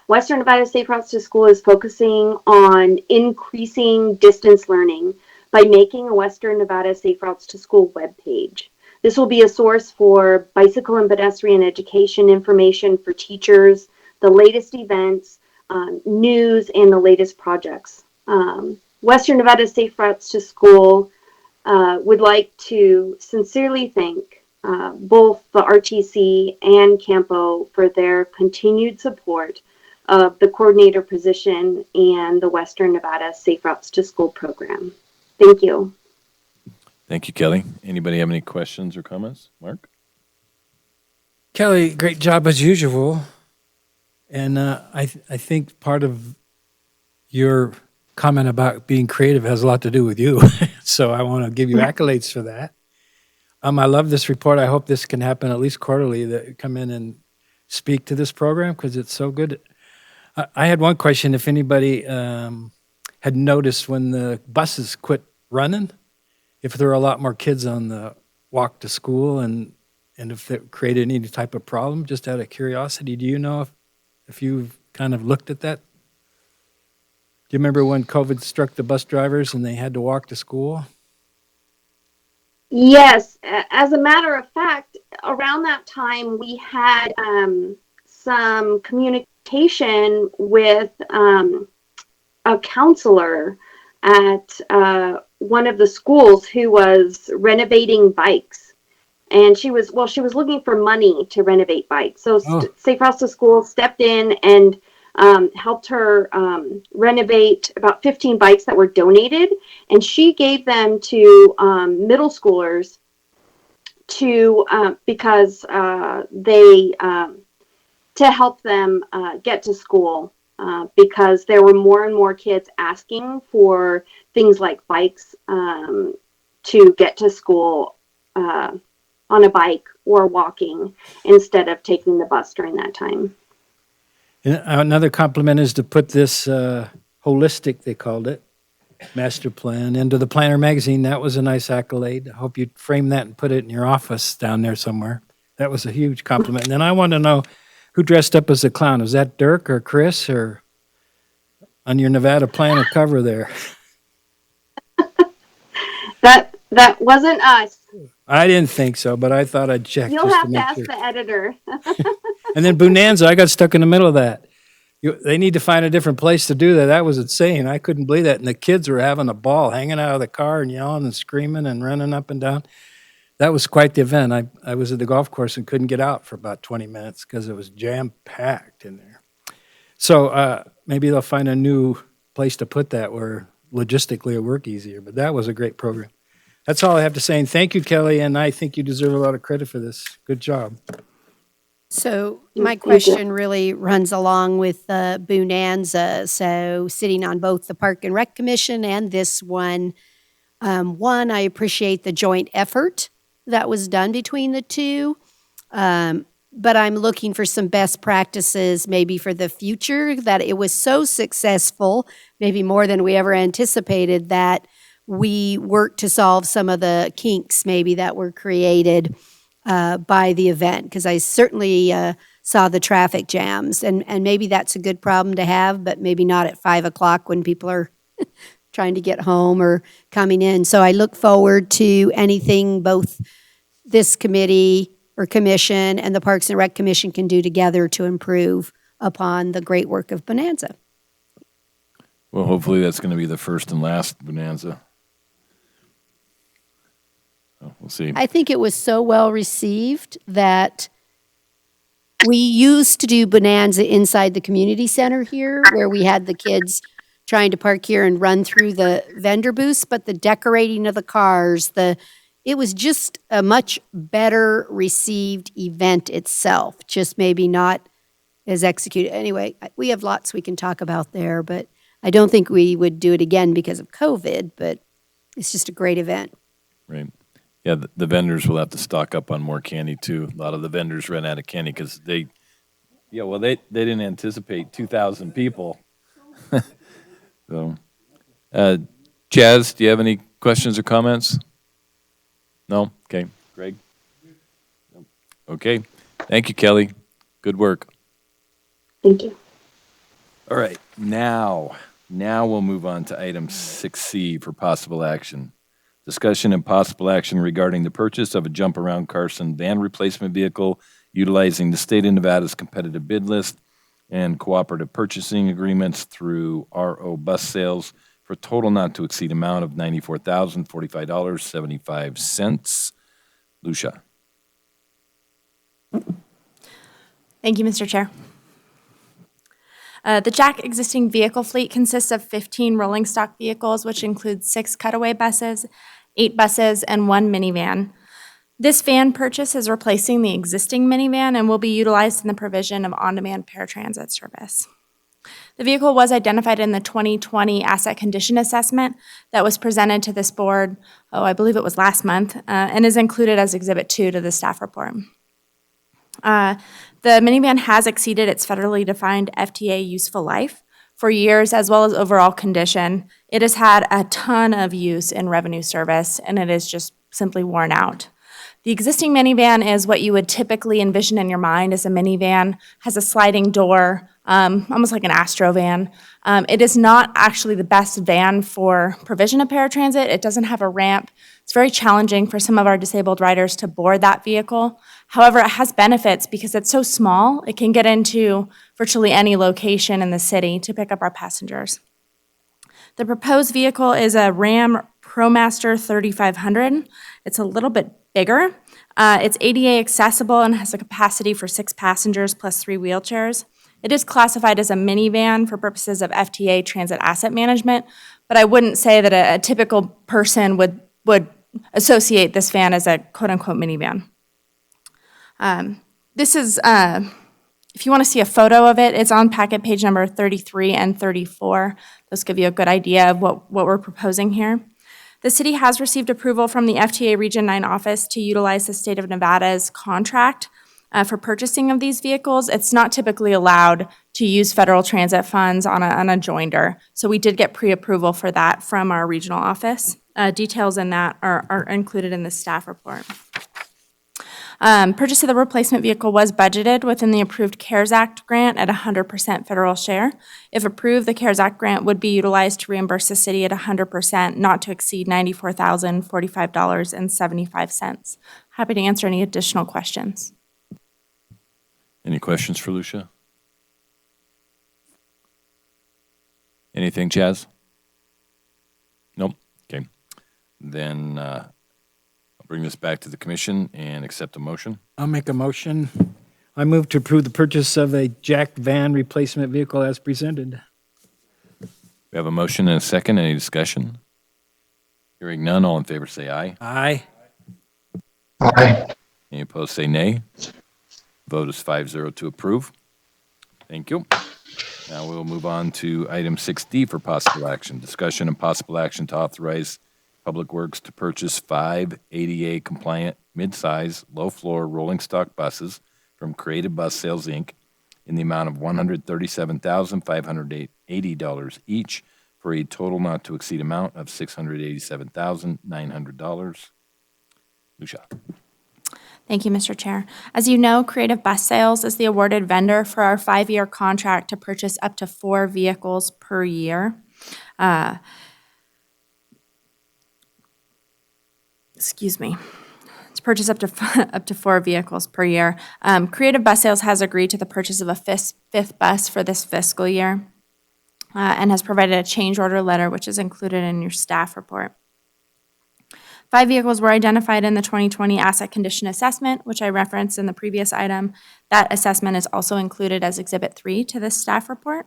Western Nevada Safe Routes to School is focusing on increasing distance learning by making a Western Nevada Safe Routes to School webpage. This will be a source for bicycle and pedestrian education information for teachers, the latest events, news, and the latest projects. Western Nevada Safe Routes to School would like to sincerely thank both the RTC and CAMPO for their continued support of the coordinator position and the Western Nevada Safe Routes to School program. Thank you. Thank you, Kelly. Anybody have any questions or comments? Mark? Kelly, great job as usual. And I think part of your comment about being creative has a lot to do with you. So I want to give you accolades for that. I love this report. I hope this can happen at least quarterly, that you come in and speak to this program because it's so good. I had one question. If anybody had noticed when the buses quit running, if there were a lot more kids on the walk to school and if it created any type of problem, just out of curiosity, do you know if you've kind of looked at that? Do you remember when COVID struck the bus drivers and they had to walk to school? Yes, as a matter of fact, around that time we had some communication with a counselor at one of the schools who was renovating bikes. And she was looking for money to renovate bikes. So Safe Routes to School stepped in and helped her renovate about 15 bikes that were donated. And she gave them to middle schoolers because they to help them get to school because there were more and more kids asking for things like bikes to get to school on a bike or walking instead of taking the bus during that time. And another compliment is to put this holistic, they called it, master plan into the Planner magazine. That was a nice accolade. I hope you frame that and put it in your office down there somewhere. That was a huge compliment. And then I want to know who dressed up as a clown. Was that Dirk or Chris or on your Nevada Planner cover there? That wasn't us. I didn't think so, but I thought I'd check. You'll just have to to make ask sure. the editor. And then Bonanza, I got stuck in the middle of that. They need to find a different place to do that. That was insane. I couldn't believe that. And the kids were having a ball, hanging out of the car and yelling and screaming and running up and down. That was quite the event. I was at the golf course and couldn't get out for about 20 minutes because it was jam-packed in there. So maybe they'll find a new place to put that where logistically it'll work easier. But that was a great program. That's all I have to say. And thank you, Kelly. And I think you deserve a lot of credit for this. Good job. So my question really runs along with Bonanza. So sitting on both the Park and Rec Commission and this one, I appreciate the joint effort that was done between the two. But I'm looking for some best practices maybe for the future, that it was so successful, maybe more than we ever anticipated, that we worked to solve some of the kinks maybe that were created by the event, because I certainly saw the traffic jams, and maybe that's a good problem to have, but maybe not at 5 o'clock when people are trying to get home or coming in. So I look forward to anything both this committee or commission and the Parks and Rec Commission can do together to improve upon the great work of Bonanza. Well, hopefully that's going to be the first and last Bonanza. Oh, we'll see. I think it was so well received that we used to do Bonanza inside the community center here, where we had the kids trying to park here and run through the vendor booths, but the decorating of the cars, it was just a much better received event itself, just maybe not as executed. Anyway, we have lots we can talk about there, but I don't think we would do it again because of COVID, but it's just a great event. Right. Yeah, the vendors will have to stock up on more candy too. A lot of the vendors ran out of candy because they didn't anticipate 2,000 people. So, Chaz, do you have any questions or comments? No? Okay. Greg? Nope. Okay. Thank you, Kelly. Good work. Thank you. All right. Now we'll move on to item 6C for possible action. Discussion and possible action regarding the purchase of a jump around Carson van replacement vehicle utilizing the state of Nevada's competitive bid list and cooperative purchasing agreements through RO Bus Sales for a total not to exceed amount of $94,045.75. Lucia. Thank you, Mr. Chair. The Jack existing vehicle fleet consists of 15 rolling stock vehicles, which includes 6 cutaway buses, 8 buses, and 1 minivan. This van purchase is replacing the existing minivan and will be utilized in the provision of on-demand paratransit service. The vehicle was identified in the 2020 asset condition assessment that was presented to this board, I believe it was last month, and is included as Exhibit 2 to the staff report. The minivan has exceeded its federally defined FTA useful life for years, as well as overall condition. It has had a ton of use in revenue service, and it is just simply worn out. The existing minivan is what you would typically envision in your mind as a minivan, has a sliding door, almost like an Astro van. It is not actually the best van for provision of paratransit. It doesn't have a ramp. It's very challenging for some of our disabled riders to board that vehicle. However, it has benefits because it's so small, it can get into virtually any location in the city to pick up our passengers. The proposed vehicle is a Ram ProMaster 3500. It's a little bit bigger. It's ADA accessible and has a capacity for 6 passengers plus 3 wheelchairs. It is classified as a minivan for purposes of FTA transit asset management, but I wouldn't say that a typical person would associate this van as a quote-unquote minivan. This is, if you want to see a photo of it, it's on packet page number 33 and 34. Those give you a good idea of what we're proposing here. The city has received approval from the FTA Region 9 office to utilize the state of Nevada's contract for purchasing of these vehicles. It's not typically allowed to use federal transit funds on a joinder. So we did get pre-approval for that from our regional office. Details in that are included in the staff report. Purchase of the replacement vehicle was budgeted within the approved CARES Act grant at 100% federal share. If approved, the CARES Act grant would be utilized to reimburse the city at 100%, not to exceed $94,045.75. Happy to answer any additional questions. Any questions for Lucia? Anything, Chaz? Nope. Okay. Then I'll bring this back to the commission and accept a motion. I'll make a motion. I move to approve the purchase of a Jack van replacement vehicle as presented. We have a motion and a second. Any discussion? Hearing none, all in favor say aye. Aye. Aye. Any opposed say nay. Vote is 5-0 to approve. Thank you. Now we'll move on to item 6D for possible action. Discussion and possible action to authorize Public Works to purchase 5 ADA compliant mid-size, low-floor rolling stock buses from Creative Bus Sales, Inc. in the amount of $137,580 each for a total not to exceed amount of $687,900. Lucia. Thank you, Mr. Chair. As you know, Creative Bus Sales is the awarded vendor for our 5-year contract to purchase up to 4 vehicles per year. To purchase up to 4 vehicles per year. Creative Bus Sales has agreed to the purchase of a fifth bus for this fiscal year and has provided a change order letter, which is included in your staff report. 5 vehicles were identified in the 2020 asset condition assessment, which I referenced in the previous item. That assessment is also included as Exhibit 3 to this staff report.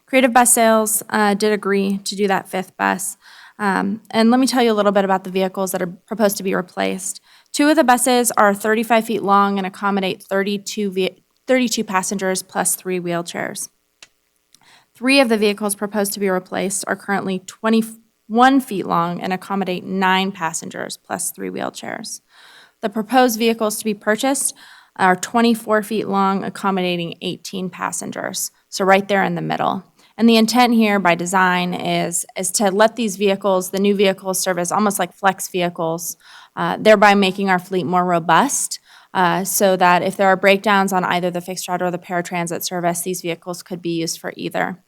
Creative Bus Sales did agree to do that 5th bus. And let me tell you a little bit about the vehicles that are proposed to be replaced. 2 of the buses are 35 feet long and accommodate 32 passengers plus 3 wheelchairs. 3 of the vehicles proposed to be replaced are currently 21 feet long and accommodate 9 passengers plus 3 wheelchairs. The proposed vehicles to be purchased are 24 feet long, accommodating 18 passengers, so right there in the middle. And the intent here by design is to let these vehicles, the new vehicles, serve as almost like flex vehicles, thereby making our fleet more robust, so that if there are breakdowns on either the fixed route or the paratransit service, these vehicles could be used for either.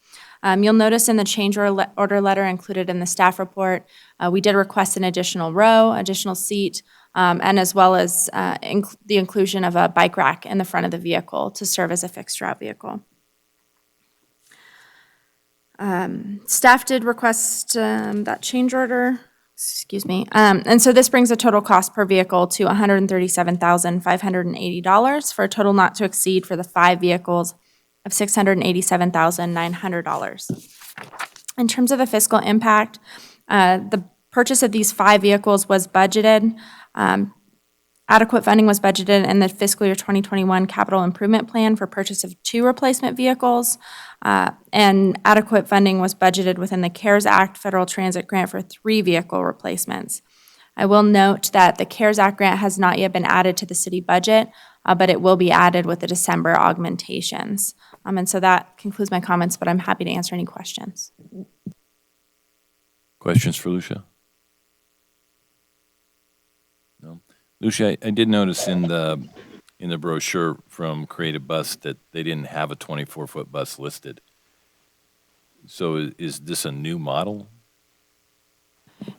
You'll notice in the change order letter included in the staff report, we did request an additional row, additional seat, and as well as the inclusion of a bike rack in the front of the vehicle to serve as a fixed route vehicle. Staff did request that change order, excuse me. And so this brings the total cost per vehicle to $137,580 for a total not to exceed for the 5 vehicles of $687,900. In terms of the fiscal impact, the purchase of these 5 vehicles was budgeted. Adequate funding was budgeted in the fiscal year 2021 capital improvement plan for purchase of 2 replacement vehicles, and adequate funding was budgeted within the CARES Act federal transit grant for 3 vehicle replacements. I will note that the CARES Act grant has not yet been added to the city budget, but it will be added with the December augmentations. And so that concludes my comments, but I'm happy to answer any questions. Questions for Lucia? No. Lucia, I did notice in the brochure from Creative Bus that they didn't have a 24-foot bus listed. So is this a new model?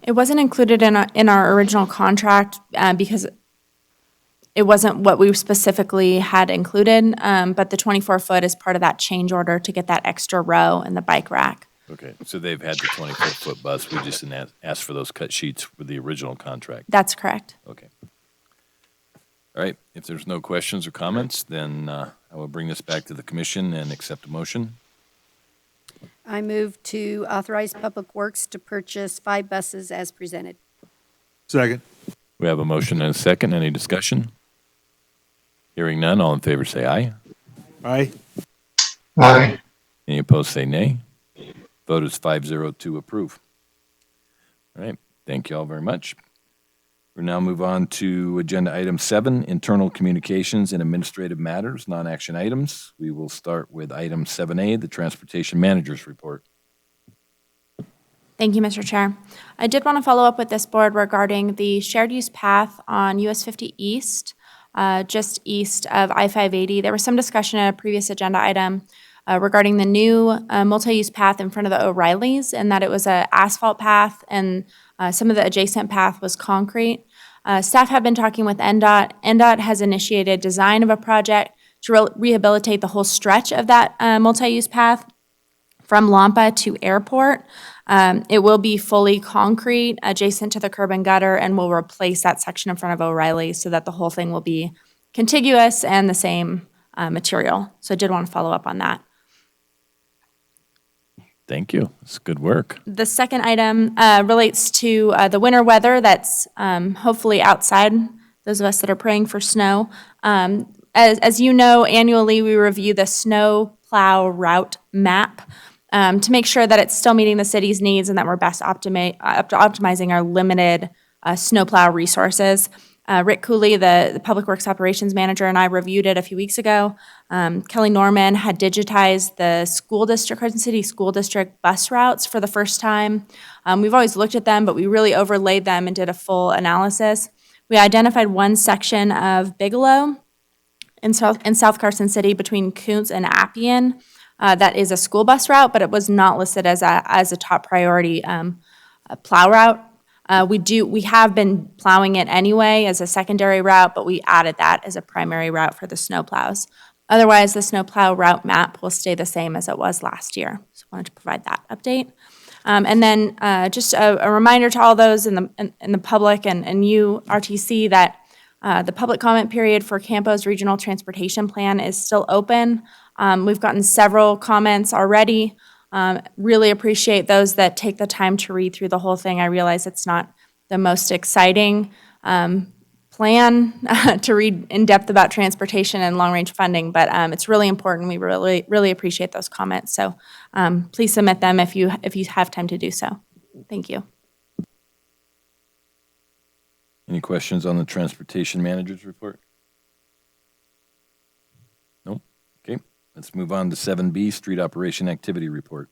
It wasn't included in our original contract because it wasn't what we specifically had included, but the 24-foot is part of that change order to get that extra row in the bike rack. Okay, so they've had the 24-foot bus. We just didn't ask for those cut sheets for the original contract. That's correct. Okay. All right, if there's no questions or comments, then I will bring this back to the commission and accept a motion. I move to authorize Public Works to purchase 5 buses as presented. Second. We have a motion and a second. Any discussion? Hearing none, all in favor say aye. Aye. Aye. Any opposed say nay. Vote is 5-0 to approve. All right, thank you all very much. We'll now move on to agenda item 7, internal communications and administrative matters, non-action items. We will start with item 7A, the transportation manager's report. Thank you, Mr. Chair. I did want to follow up with this board regarding the shared use path on US 50 East, just east of I-580. There was some discussion in a previous agenda item regarding the new multi-use path in front of the O'Reillys, and that it was an asphalt path and some of the adjacent path was concrete. Staff have been talking with NDOT. NDOT has initiated design of a project to rehabilitate the whole stretch of that multi-use path from Lampa to Airport. It will be fully concrete adjacent to the curb and gutter and will replace that section in front of O'Reilly so that the whole thing will be contiguous and the same material. So I did want to follow up on that. Thank you. It's good work. The second item relates to the winter weather that's hopefully outside, those of us that are praying for snow. As you know, annually we review the snow plow route map to make sure that it's still meeting the city's needs and that we're best optimizing our limited snowplow resources. Rick Cooley, the Public Works Operations Manager, and I reviewed it a few weeks ago. Kelly Norman had digitized the Carson City School District bus routes for the first time. We've always looked at them, but we really overlaid them and did a full analysis. We identified one section of Bigelow in South Carson City between Kuntz and Appian that is a school bus route, but it was not listed as a top priority plow route. We have been plowing it anyway as a secondary route, but we added that as a primary route for the snow plows. Otherwise, the snow plow route map will stay the same as it was last year. So I wanted to provide that update. And then just a reminder to all those in the public and you, RTC, that the public comment period for CAMPO's regional transportation plan is still open. We've gotten several comments already. Really appreciate those that take the time to read through the whole thing. I realize it's not the most exciting plan to read in depth about transportation and long-range funding, but it's really important. We really appreciate those comments. So please submit them if you have time to do so. Thank you. Any questions on the transportation manager's report? Nope. Okay, let's move on to 7B, street operation activity report.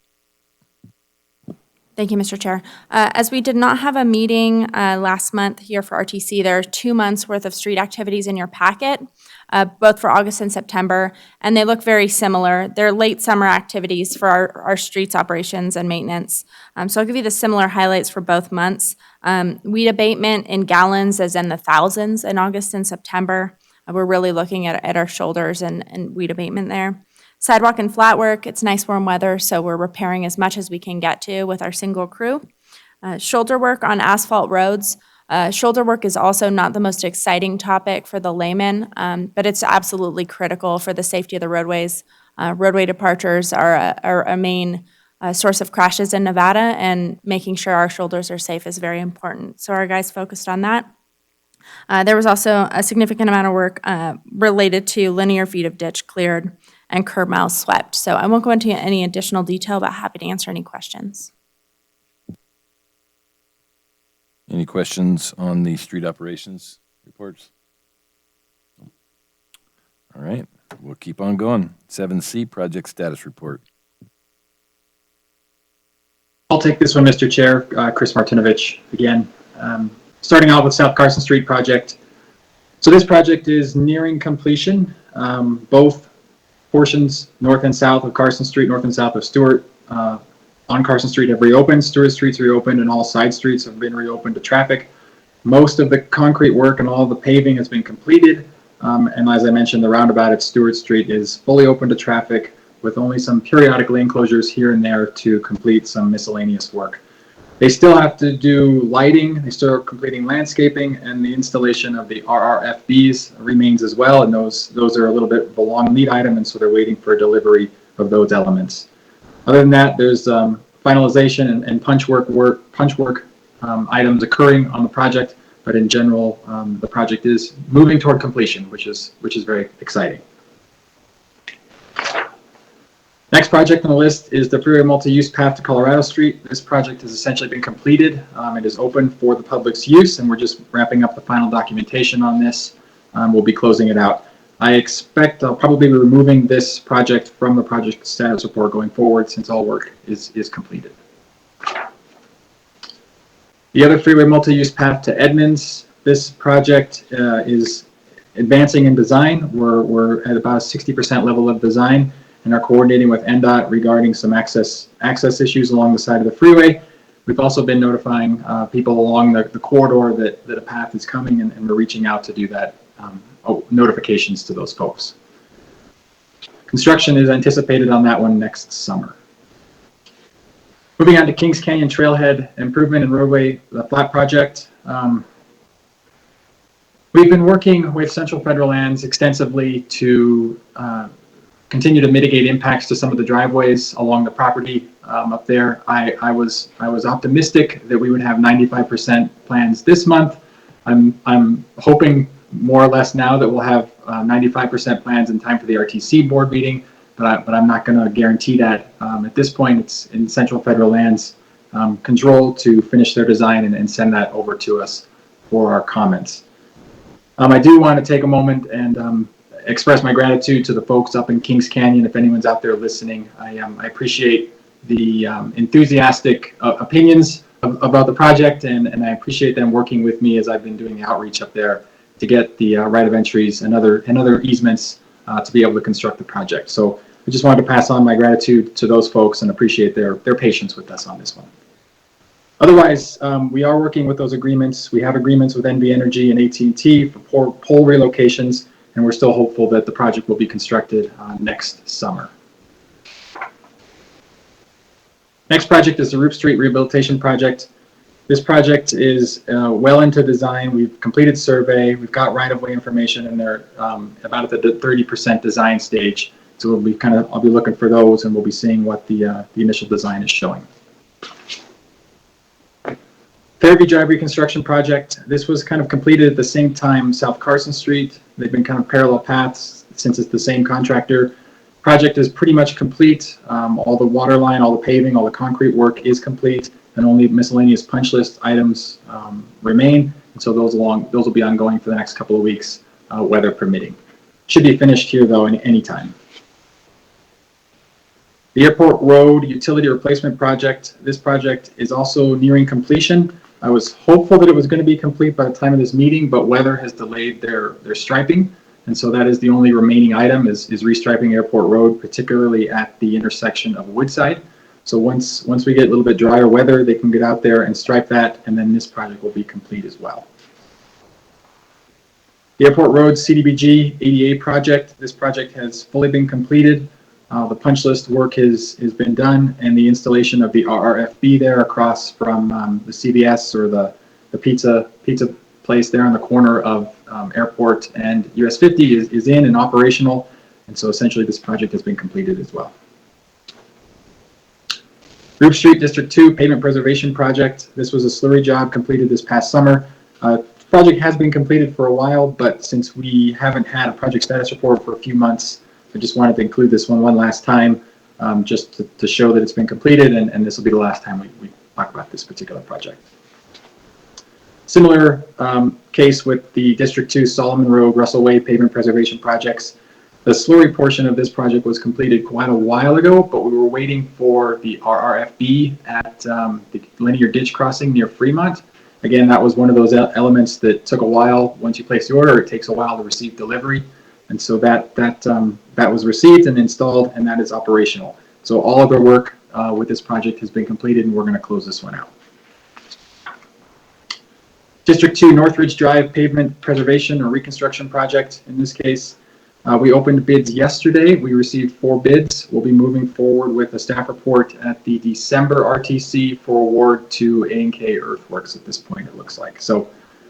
Thank you, Mr. Chair. As we did not have a meeting last month here for RTC, there are 2 months worth of street activities in your packet, both for August and September, and they look very similar. They're late summer activities for our streets operations and maintenance. So I'll give you the similar highlights for both months. Weed abatement in gallons is in the thousands in August and September. We're really looking at our shoulders and weed abatement there. Sidewalk and flat work, it's nice warm weather, so we're repairing as much as we can get to with our single crew. Shoulder work on asphalt roads. Shoulder work is also not the most exciting topic for the layman, but it's absolutely critical for the safety of the roadways. Roadway departures are a main source of crashes in Nevada, and making sure our shoulders are safe is very important. So our guys focused on that. There was also a significant amount of work related to linear feet of ditch cleared and curb miles swept. So I won't go into any additional detail, but happy to answer any questions. Any questions on the street operations reports? All right, we'll keep on going. 7C, project status report. I'll take this one, Mr. Chair. Chris Martinovich again. Starting out with South Carson Street project. So this project is nearing completion. Both portions, north and south of Carson Street, north and south of Stewart, on Carson Street have reopened. Stewart Street's reopened, and all side streets have been reopened to traffic. Most of the concrete work and all the paving has been completed. And as I mentioned, the roundabout at Stewart Street is fully open to traffic, with only some periodic lane closures here and there to complete some miscellaneous work. They still have to do lighting, they still are completing landscaping, and the installation of the RRFBs remains as well, and those are a little bit of a long lead item, and so they're waiting for delivery of those elements. Other than that, there's finalization and punch work items occurring on the project, but in general, the project is moving toward completion, which is very exciting. Next project on the list is the freeway multi-use path to Colorado Street. This project has essentially been completed. It is open for the public's use, and we're just wrapping up the final documentation on this. We'll be closing it out. I expect I'll probably be removing this project from the project status report going forward, since all work is completed. The other freeway multi-use path to Edmonds. This project is advancing in design. We're at about a 60% level of design, and are coordinating with NDOT regarding some access issues along the side of the freeway. We've also been notifying people along the corridor that a path is coming, and we're reaching out to do that, notifications to those folks. Construction is anticipated on that one next summer. Moving on to Kings Canyon Trailhead Improvement and Roadway, the flat project. We've been working with Central Federal Lands extensively to continue to mitigate impacts to some of the driveways along the property up there. I was optimistic that we would have 95% plans this month. I'm hoping more or less now that we'll have 95% plans in time for the RTC board meeting, but I'm not going to guarantee that. At this point, it's in Central Federal Lands control to finish their design and send that over to us for our comments. I do want to take a moment and express my gratitude to the folks up in Kings Canyon. If anyone's out there listening, I appreciate the enthusiastic opinions about the project, and I appreciate them working with me as I've been doing the outreach up there to get the right of entries and other easements to be able to construct the project. So I just wanted to pass on my gratitude to those folks and appreciate their patience with us on this one. Otherwise, we are working with those agreements. We have agreements with NV Energy and AT&T for pole relocations, and we're still hopeful that the project will be constructed next summer. Next project is the Roop Street Rehabilitation Project. This project is well into design. We've completed survey. We've got right-of-way information, and they're about at the 30% design stage. So we'll be I'll be looking for those, and we'll be seeing what the initial design is showing. Fairview Drive reconstruction project. This was kind of completed at the same time South Carson Street. They've been kind of parallel paths since it's the same contractor. Project is pretty much complete. All the water line, all the paving, all the concrete work is complete, and only miscellaneous punch list items remain. And so those will be ongoing for the next couple of weeks, weather permitting. Should be finished here though any time. The Airport Road Utility Replacement Project. This project is also nearing completion. I was hopeful that it was going to be complete by the time of this meeting, but weather has delayed their striping. And so that is the only remaining item is restriping Airport Road, particularly at the intersection of Woodside. So once we get a little bit drier weather, they can get out there and stripe that, and then this project will be complete as well. The Airport Road CDBG ADA project. This project has fully been completed. The punch list work has been done, and the installation of the RRFB there across from the CVS or the pizza place there on the corner of Airport and US 50 is in and operational. And so essentially this project has been completed as well. Group Street District 2 pavement preservation project. This was a slurry job completed this past summer. Project has been completed for a while, but since we haven't had a project status report for a few months, I just wanted to include this one last time, just to show that it's been completed, and this will be the last time we talk about this particular project. Similar case with the District 2 Solomon Road, Russell Way pavement preservation projects. The slurry portion of this project was completed quite a while ago, but we were waiting for the RRFB at the linear ditch crossing near Fremont. Again, that was one of those elements that took a while. Once you place the order, it takes a while to receive delivery. And so that was received and installed, and that is operational. So all of the work with this project has been completed, and we're going to close this one out. District 2 Northridge Drive pavement preservation or reconstruction project. In this case, we opened bids yesterday. We received 4 bids. We'll be moving forward with a staff report at the December RTC for award to A&K Earthworks at this point, it looks like. So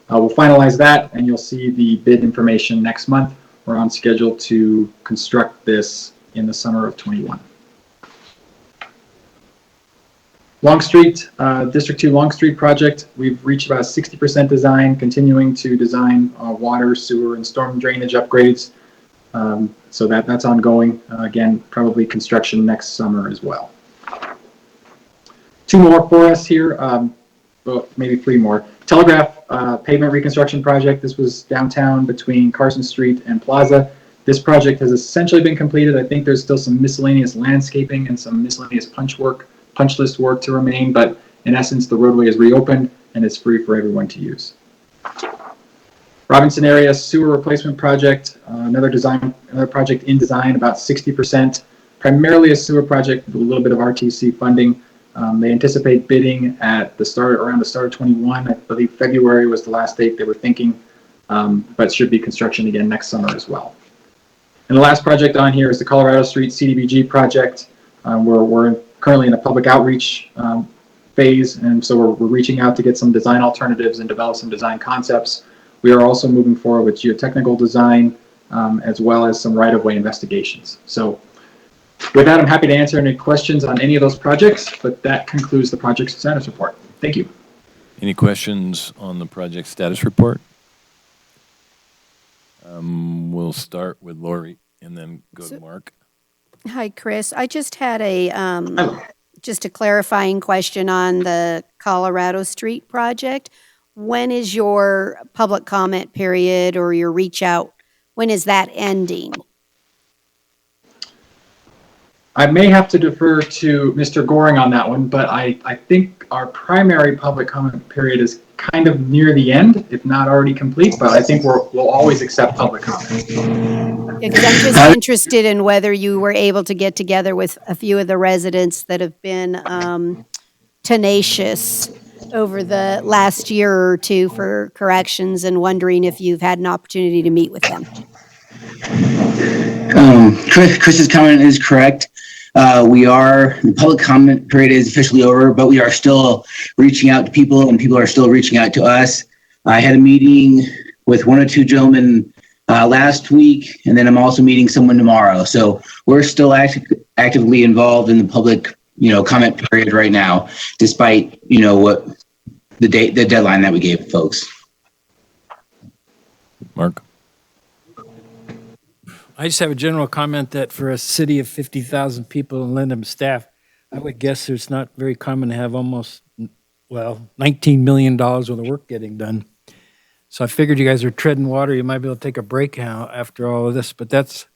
we'll finalize that, and you'll see the bid information next month. We're on schedule to construct this in the summer of 21. Long Street, District 2 Long Street project. We've reached about 60% design, continuing to design water, sewer, and storm drainage upgrades. So that's ongoing. Again, probably construction next summer as well. 2 more for us here, well, maybe 3 more. Telegraph pavement reconstruction project. This was downtown between Carson Street and Plaza. This project has essentially been completed. I think there's still some miscellaneous landscaping and some miscellaneous punch list work to remain, but in essence, the roadway is reopened and it's free for everyone to use. Robinson area sewer replacement project, another project in design, about 60%, primarily a sewer project with a little bit of RTC funding. They anticipate bidding at around the start of 21. I believe February was the last date they were thinking, but should be construction again next summer as well. And the last project on here is the Colorado Street CDBG project. We're currently in a public outreach phase, and so we're reaching out to get some design alternatives and develop some design concepts. We are also moving forward with geotechnical design, as well as some right-of-way investigations. So with that, I'm happy to answer any questions on any of those projects, but that concludes the project status report. Thank you. Any questions on the project status report? We'll start with Lori and then go to Mark. Hi, Chris. I just had just a clarifying question on the Colorado Street project. When is your public comment period or your reach out? When is that ending? I may have to defer to Mr. Goring on that one, but I think our primary public comment period is kind of near the end, if not already complete, but I think we'll always accept public comment. Because I'm just interested in whether you were able to get together with a few of the residents that have been tenacious over the last year or two for corrections, and wondering if you've had an opportunity to meet with them. Chris's comment is correct. The public comment period is officially over, but we are still reaching out to people, and people are still reaching out to us. I had a meeting with 1 or 2 gentlemen last week, and then I'm also meeting someone tomorrow. So we're still actively involved in the public, comment period right now, despite, what the deadline that we gave folks. Mark? I just have a general comment that for a city of 50,000 people and Lyndham staff, I would guess it's not very common to have almost, well, $19 million worth of work getting done. So I figured you guys are treading water. You might be able to take a break now after all of this, but that's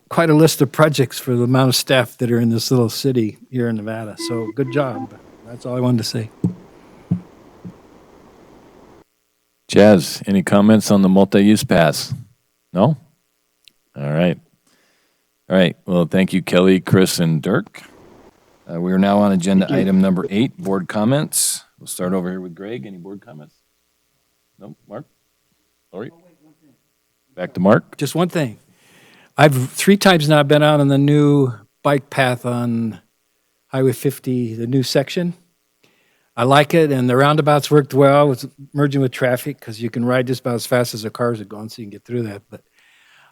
quite a list of projects for the amount of staff that are in this little city here in Nevada. So good job. That's all I wanted to say. Jazz, any comments on the multi-use pass? No? All right. All right. Well, thank you, Kelly, Chris, and Dirk. We are now on agenda item number 8, board comments. We'll start over here with Greg. Any board comments? No? Mark? Lori? Back to Mark. Just one thing. I've 3 times now been out on the new bike path on Highway 50, the new section. I like it, and the roundabouts worked well with merging with traffic because you can ride just about as fast as the cars are going, so you can get through that. But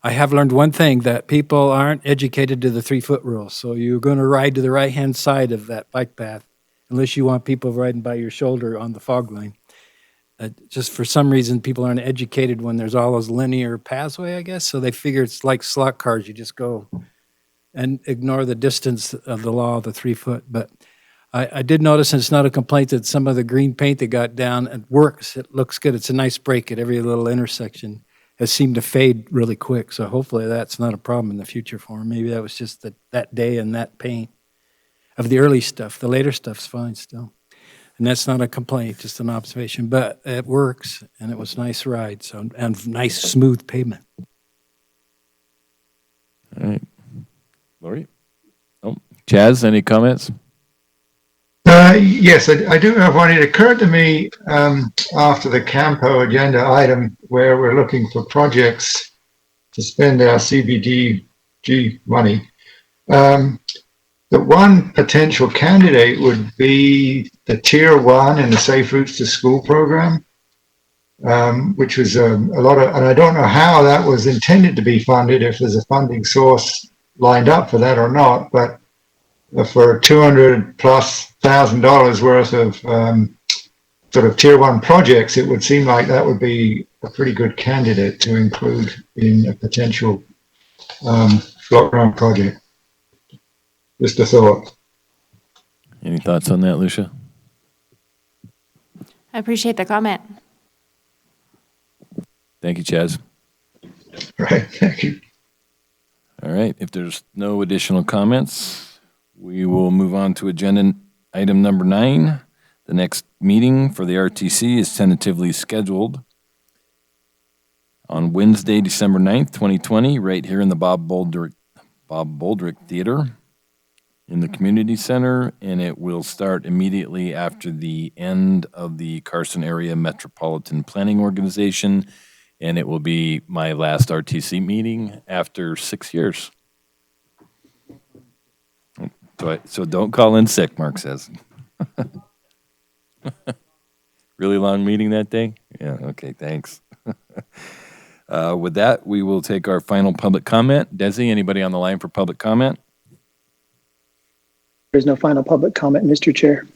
I have learned one thing, that people aren't educated to the 3-foot rule. So you're going to ride to the right-hand side of that bike path unless you want people riding by your shoulder on the fog line. Just for some reason, people aren't educated when there's all those linear pathway, I guess. So they figure it's like slot cars. You just go and ignore the distance of the law of the 3-foot. But I did notice, and it's not a complaint, that some of the green paint that got down, it works. It looks good. It's a nice break at every little intersection. Has seemed to fade really quick. So hopefully that's not a problem in the future for them. Maybe that was just that day and that paint of the early stuff. The later stuff's fine still. And that's not a complaint, just an observation. But it works, and it was a nice ride. So, and nice smooth pavement. All right. Lori? Oh, Chaz, any comments? Yes, I do have one. It occurred to me after the CAMPO agenda item where we're looking for projects to spend our CBDG money, that one potential candidate would be the Tier 1 in the Safe Routes to School program, which was a lot of, and I don't know how that was intended to be funded, if there's a funding source lined up for that or not, but for $200,000+ worth of sort of Tier 1 projects, it would seem like that would be a pretty good candidate to include in a potential float ground project. Just a thought. Any thoughts on that, Lucia? I appreciate the comment. Thank you, Chaz. Right, thank you. All right. If there's no additional comments, we will move on to agenda item number 9. The next meeting for the RTC is tentatively scheduled on Wednesday, December 9th, 2020, right here in the Bob Boldrick Theater in the Community Center, and it will start immediately after the end of the Carson Area Metropolitan Planning Organization, and it will be my last RTC meeting after 6 years. So don't call in sick, Mark says. Really long meeting that day? Yeah, okay, thanks. With that, we will take our final public comment. Desi, anybody on the line for public comment? There's no final public comment, Mr. Chair.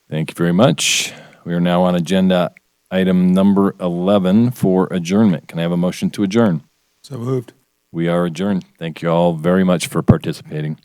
Thank you very much. We are now on agenda item number 11 for adjournment. Can I have a motion to adjourn? So moved. We are adjourned. Thank you all very much for participating.